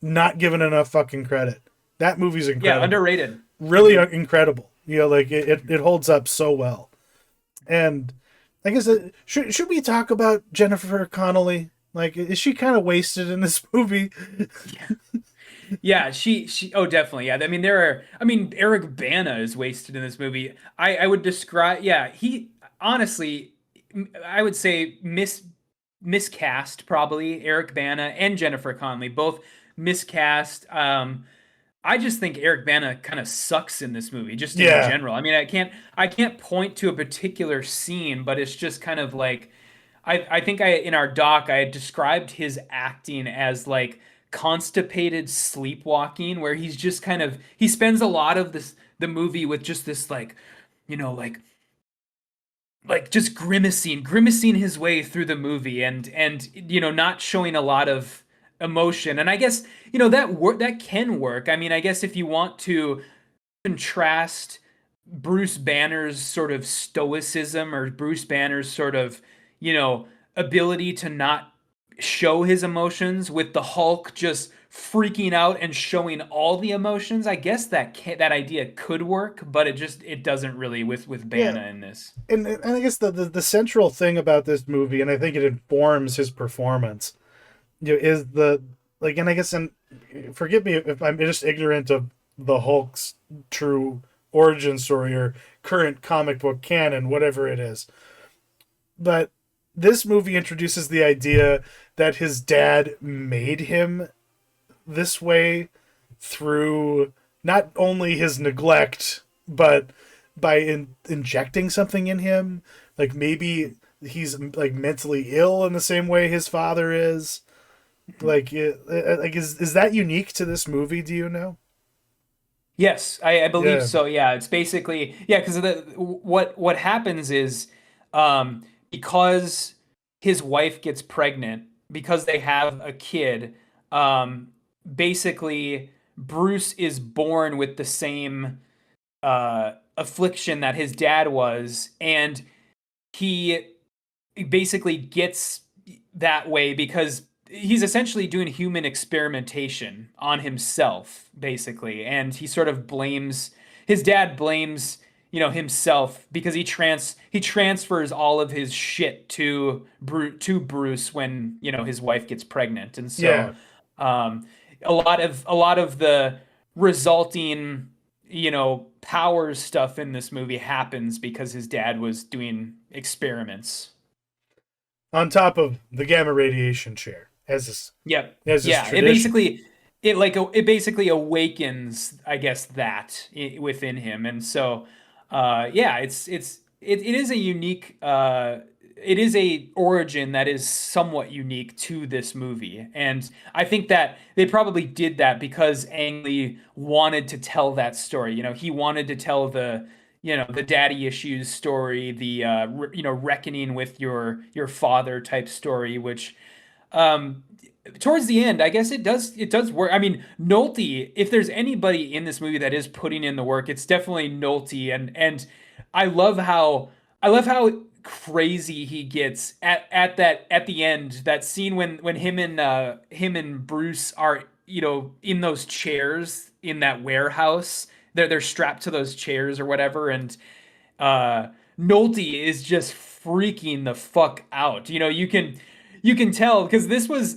not given enough fucking credit. That movie's yeah. incredible, Underrated. really Hmm. incredible. Like it holds up so well. And I guess should we talk about Jennifer Connelly? Like, is she kind of wasted in this movie? Yeah, she oh definitely. Yeah. I mean Eric Bana is wasted in this movie. I would describe, yeah, he honestly, I would say miscast, probably Eric Bana and Jennifer Connelly, both miscast. I just think Eric Bana kind of sucks in this movie, just in Yeah. general. I mean, I can't point to a particular scene, but it's just kind of like I think in our doc I had described his acting as like constipated sleepwalking, where he's just kind of he spends a lot of the movie with just this like, you know, like just grimacing his way through the movie, and you know, not showing a lot of emotion. And I guess, you know, that can work. I mean, I guess if you want to contrast Bruce Banner's sort of stoicism, or Bruce Banner's sort of, you know, ability to not show his emotions, with the Hulk just freaking out and showing all the emotions, I guess that idea could work, but it doesn't really with Yeah. Bana in this. And I guess the central thing about this movie, and I think it informs his performance, is the like, and I guess, and forgive me if I'm just ignorant of the Hulk's true origin story or current comic book canon, whatever it is. But this movie introduces the idea that his dad made him this way through not only his neglect, but by injecting something in him. Like maybe he's like mentally ill in the same way his father is. Like, is that unique to this movie? Do you know? Yes, I believe Yeah, so. Yeah, it's basically, yeah, because what happens is, because his wife gets pregnant, because they have a kid, um, basically Bruce is born with the same affliction that his dad was, and he basically gets that way because he's essentially doing human experimentation on himself, basically. And he sort of blames his dad, blames, you know, himself, because he transfers all of his shit to Bruce when, you know, his wife gets pregnant. And so yeah. um a lot of the resulting, you know, powers stuff in this movie happens because his dad was doing experiments. On top of the gamma radiation chair, Yep. as is Yeah. tradition. It basically awakens, I guess, that within him, and so, yeah, it is a unique, it is a origin that is somewhat unique to this movie, and I think that they probably did that because Ang Lee wanted to tell that story. You know, he wanted to tell the, you know, the daddy issues story, the you know, reckoning with your father type story, which um towards the end, I guess it does work. I mean, Nolte, if there's anybody in this movie that is putting in the work, it's definitely Nolte, and I love how I love how crazy he gets at the end, that scene when him and Bruce are, you know, in those chairs in that warehouse. They're strapped to those chairs or whatever, and uh Nolte is just freaking the fuck out. You know, you can tell because this was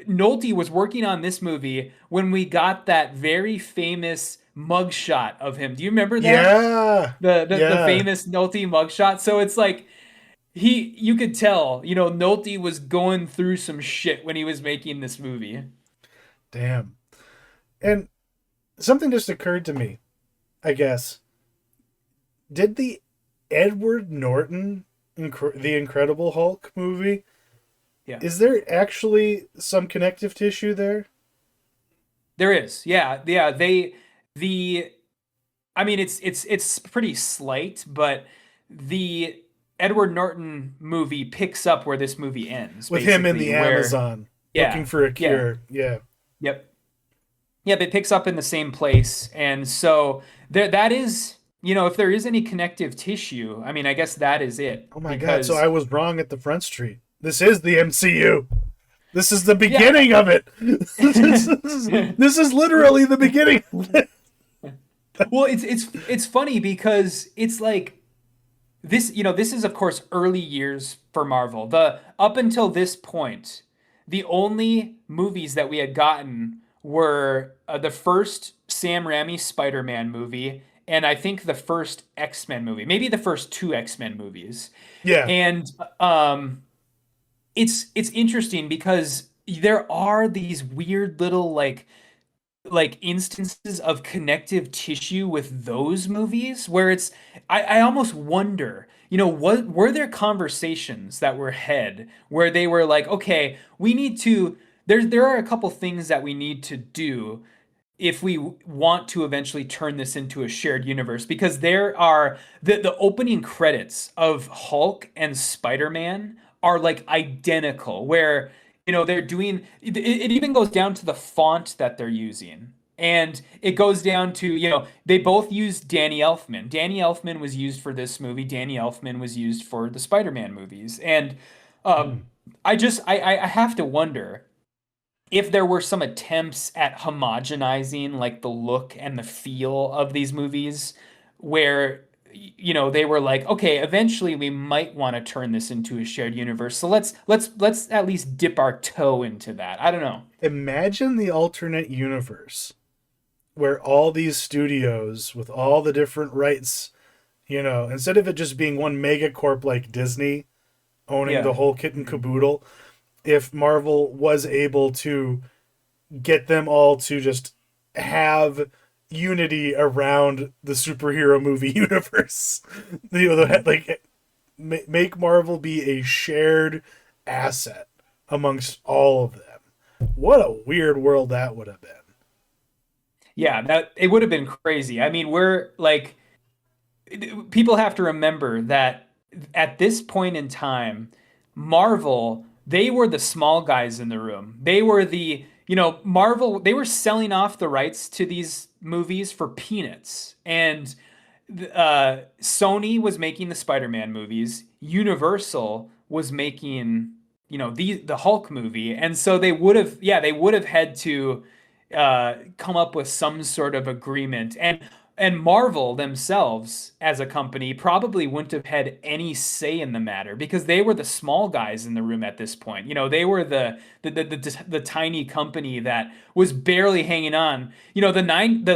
Nolte was working on this movie when we got that very famous mugshot of him. Do you remember that? Yeah, The yeah. famous Nolte mugshot. So it's like you could tell, you know, Nolte was going through some shit when he was making this movie. Damn. And something just occurred to me. I guess, did the Edward Norton the Incredible Hulk movie, Yeah. is there actually some connective tissue there? There is. Yeah. Yeah, the I mean, it's pretty slight, but the Edward Norton movie picks up where this movie ends, With him in basically. the Where, Amazon looking yeah, for a yeah, cure. Yeah. yep, yep. It picks up in the same place, and so there that is, you know, if there is any connective tissue, I mean, I guess that is it, Oh my god, so because I was wrong at the Front Street. This is the MCU. This is the yeah. beginning of it. This is literally the beginning. Well, it's funny because it's like this, you know, this is of course early years for Marvel. The Up until this point, the only movies that we had gotten were the first Sam Raimi Spider-Man movie, and I think the first X-Men movie, maybe the first two X-Men movies. Yeah. And um it's interesting because there are these weird little like instances of connective tissue with those movies where I almost wonder, what were there conversations that were had where they were like, okay, we need to there are a couple things that we need to do if we want to eventually turn this into a shared universe, because there are the opening credits of Hulk and Spider-Man are like identical, where they're doing it even goes down to the font that they're using, and it goes down to they both use Danny Elfman. Danny Elfman was used for this movie, Danny Elfman was used for the Spider-Man movies, and um Hmm. I have to wonder if there were some attempts at homogenizing like the look and the feel of these movies, where they were like, okay, eventually we might want to turn this into a shared universe, so let's at least dip our toe into that. I don't know. Imagine the alternate universe where all these studios with all the different rights, instead of it just being one megacorp like Disney owning the Yeah. whole kit and Mhm. caboodle, if Marvel was able to get them all to just have unity around the superhero movie universe, Mhm. like make Marvel be a shared asset amongst all of them. What a weird world that would have been. Yeah, that it would have been crazy. I mean, we're like people have to remember that at this point in time, Marvel, they were the small guys in the room. They were Marvel, they were selling off the rights to these movies for peanuts. And Sony was making the Spider-Man movies. Universal was making, the Hulk movie. And so they would have had to come up with some sort of agreement. And Marvel themselves, as a company, probably wouldn't have had any say in the matter because they were the small guys in the room at this point. They were the tiny company that was barely hanging on. The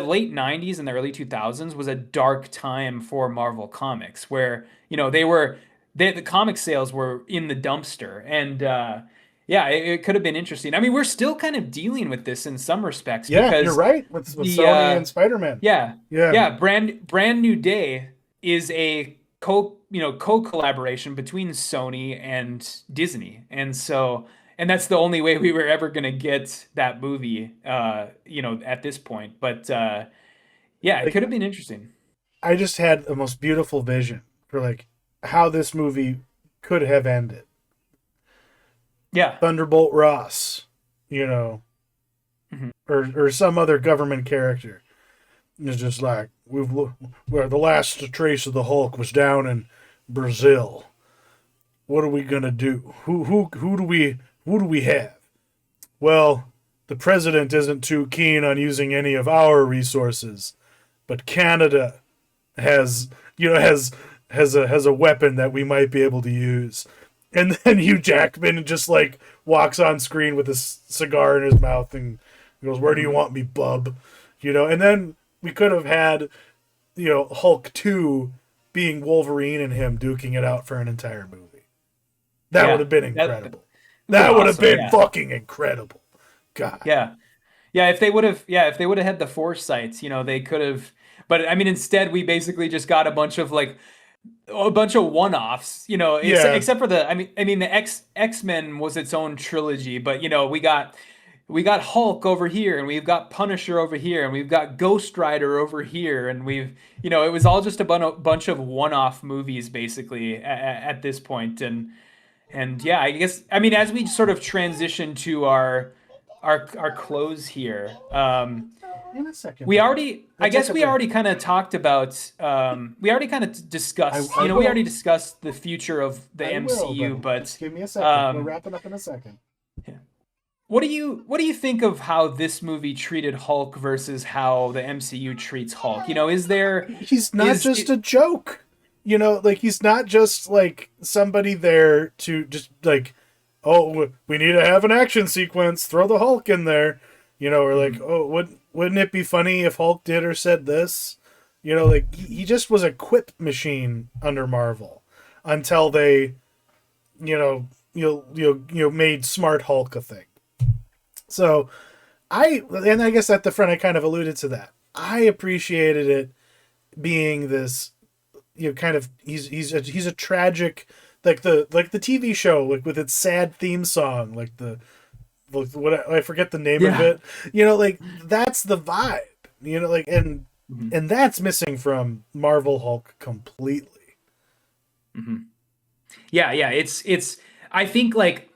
late 90s and the early 2000s was a dark time for Marvel Comics, where the comic sales were in the dumpster, and yeah, it could have been interesting. I mean, we're still kind of dealing with this in some respects Yeah, you're because right with the Sony and Spider-Man. yeah, Yeah, yeah, brand new day is a co-collaboration between Sony and Disney, and that's the only way we were ever gonna get that movie, at this point. But yeah, it like could have been interesting. I just had the most beautiful vision for like how this movie could have ended. Yeah. Thunderbolt Ross, you know, Mhm. or some other government character. It's just like where the last trace of the Hulk was down in Brazil. What are we gonna do? Who do we have? Well, the president isn't too keen on using any of our resources, but Canada has has a weapon that we might be able to use. And then Hugh Jackman just like walks on screen with a cigar in his mouth and goes, "Where do you Mhm. want me, bub?" And then we could have had Hulk 2 being Wolverine and him duking it out for an entire movie. That would Yeah, have been that incredible. would be That would have awesome. been Yeah. fucking incredible. God. Yeah. Yeah, if they would have had the foresight, they could have. But I mean, instead, we basically just got a bunch of one-offs, Yeah. except for I mean, the X-Men was its own trilogy, but we got Hulk over here, and we've got Punisher over here, and we've got Ghost Rider over here, and it was all just a bunch of one-off movies basically at this point, and yeah, I guess I mean as we sort of transition to our close here, In a second, we buddy. already I Let's take guess a we break. already kind of talked about we already kind of I, discussed, I we already will. discussed the future of the I will, MCU, buddy. but Just give me a second. We're um wrapping up in a second. what do you think of how this movie treated Hulk versus how the MCU treats Hulk? Is there He's not is just it a joke. Like he's not just like somebody there to just like, oh, we need to have an action sequence. Throw the Hulk in there. Or like, Mhm. oh, wouldn't it be funny if Hulk did or said this? Like he just was a quip machine under Marvel until they, you know, made Smart Hulk a thing. So I guess at the front I kind of alluded to that. I appreciated it being this, kind of he's a tragic, like the TV show, like with its sad theme song, like the what I forget the name of Yeah. it. Like that's the vibe. Like Hmm. and that's missing from Marvel Hulk completely. Hmm. Yeah, yeah. It's I think like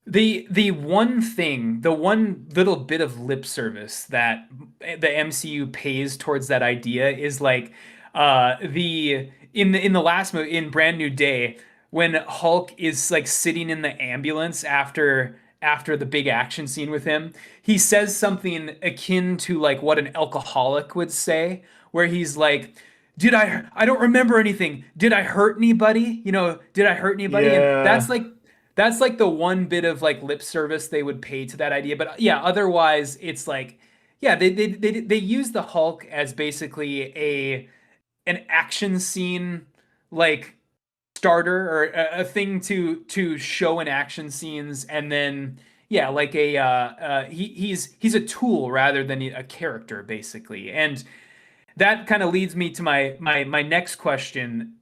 the one thing, the one little bit of lip service that the MCU pays towards that idea is like the in the last movie in Brand New Day when Hulk is like sitting in the ambulance after the big action scene with him, he says something akin to like what an alcoholic would say, where he's like, I don't remember anything. Did I hurt anybody? Did I hurt anybody? And Yeah, that's like the one bit of like lip service they would pay to that idea. But yeah, otherwise it's like, yeah, they use the Hulk as basically an action scene like starter or a thing to show in action scenes, and then yeah, like he's a tool rather than a character basically. And that kind of leads me to my next question,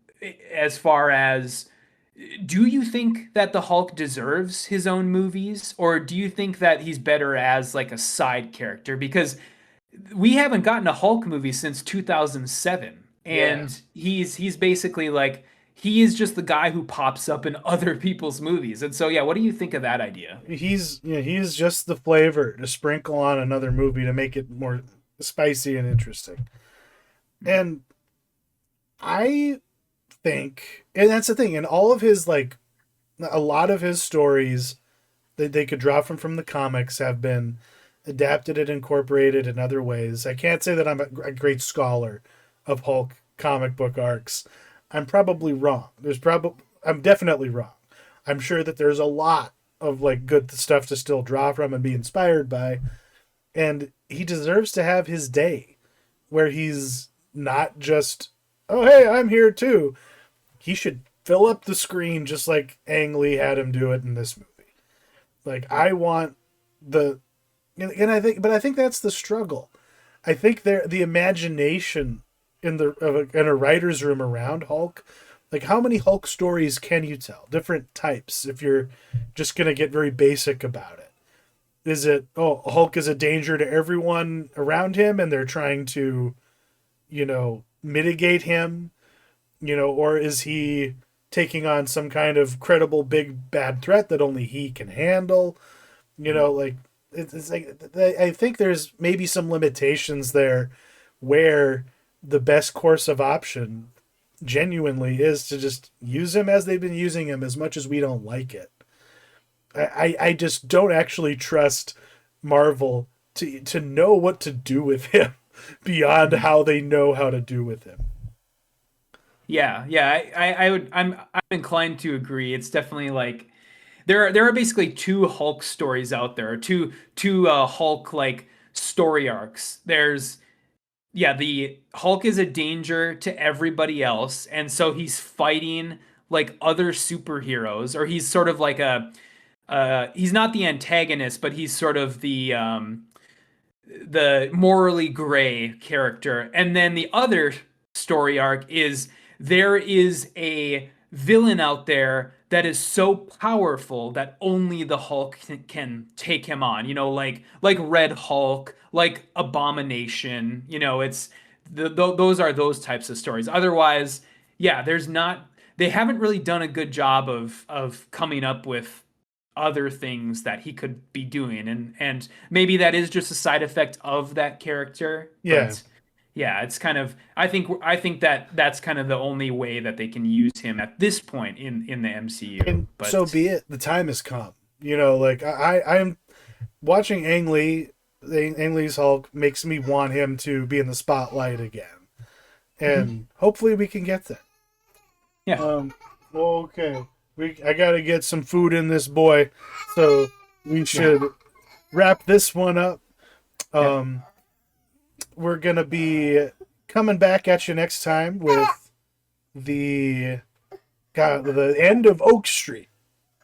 as far as, do you think that the Hulk deserves his own movies, or do you think that he's better as like a side character? Because we haven't gotten a Hulk movie since 2007, yeah. and he's basically like he is just the guy who pops up in other people's movies. And so yeah, what do you think of that idea? He's just the flavor to sprinkle on another movie to make it more spicy and interesting. And I think, and that's the thing, and all of his like a lot of his stories that they could draw from the comics have been adapted and incorporated in other ways. I can't say that I'm a great scholar of Hulk comic book arcs. I'm probably wrong. I'm definitely wrong. I'm sure that there's a lot of like good stuff to still draw from and be inspired by, and he deserves to have his day where he's not just, oh hey, I'm here too. He should fill up the screen just like Ang Lee had him do it in this movie. Like I want the and I think that's the struggle. I think the imagination in a writer's room around Hulk, like how many Hulk stories can you tell? Different types. If you're just gonna get very basic about it, is it, oh, Hulk is a danger to everyone around him, and they're trying to, mitigate him, or is he taking on some kind of credible big bad threat that only he can handle? Like it's like I think there's maybe some limitations there where the best course of option genuinely is to just use him as they've been using him, as much as we don't like it. I just don't actually trust Marvel to know what to do with him beyond how they know how to do with him. Yeah, yeah, I'm inclined to agree. It's definitely like there are basically two Hulk stories out there, two Hulk like story arcs. There's yeah, the Hulk is a danger to everybody else, and so he's fighting like other superheroes, or he's sort of like a he's not the antagonist, but he's sort of the morally gray character. And then the other story arc is there is a villain out there that is so powerful that only the Hulk can take him on. Like Red Hulk, like Abomination. It's those are those types of stories. Otherwise, yeah, there's not. They haven't really done a good job of coming up with other things that he could be doing, and maybe that is just a side effect of that character. Yeah, But yeah, it's kind of, I think that that's kind of the only way that they can use him at this point in the MCU. and so But be it. The time has come. Like I'm watching Ang Lee. Ang Lee's Hulk makes me want him to be in the spotlight again, mhm, and hopefully we can get there. yeah, Okay. I gotta get some food in this boy, so we yeah, should wrap this one up. yep, Um, we're gonna be coming back at you next time with the the end of Oak Street.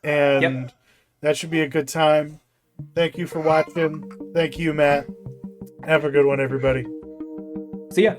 and Yep. that should be a good time. Thank you for watching. Thank you, Matt. Have a good one, everybody. See ya.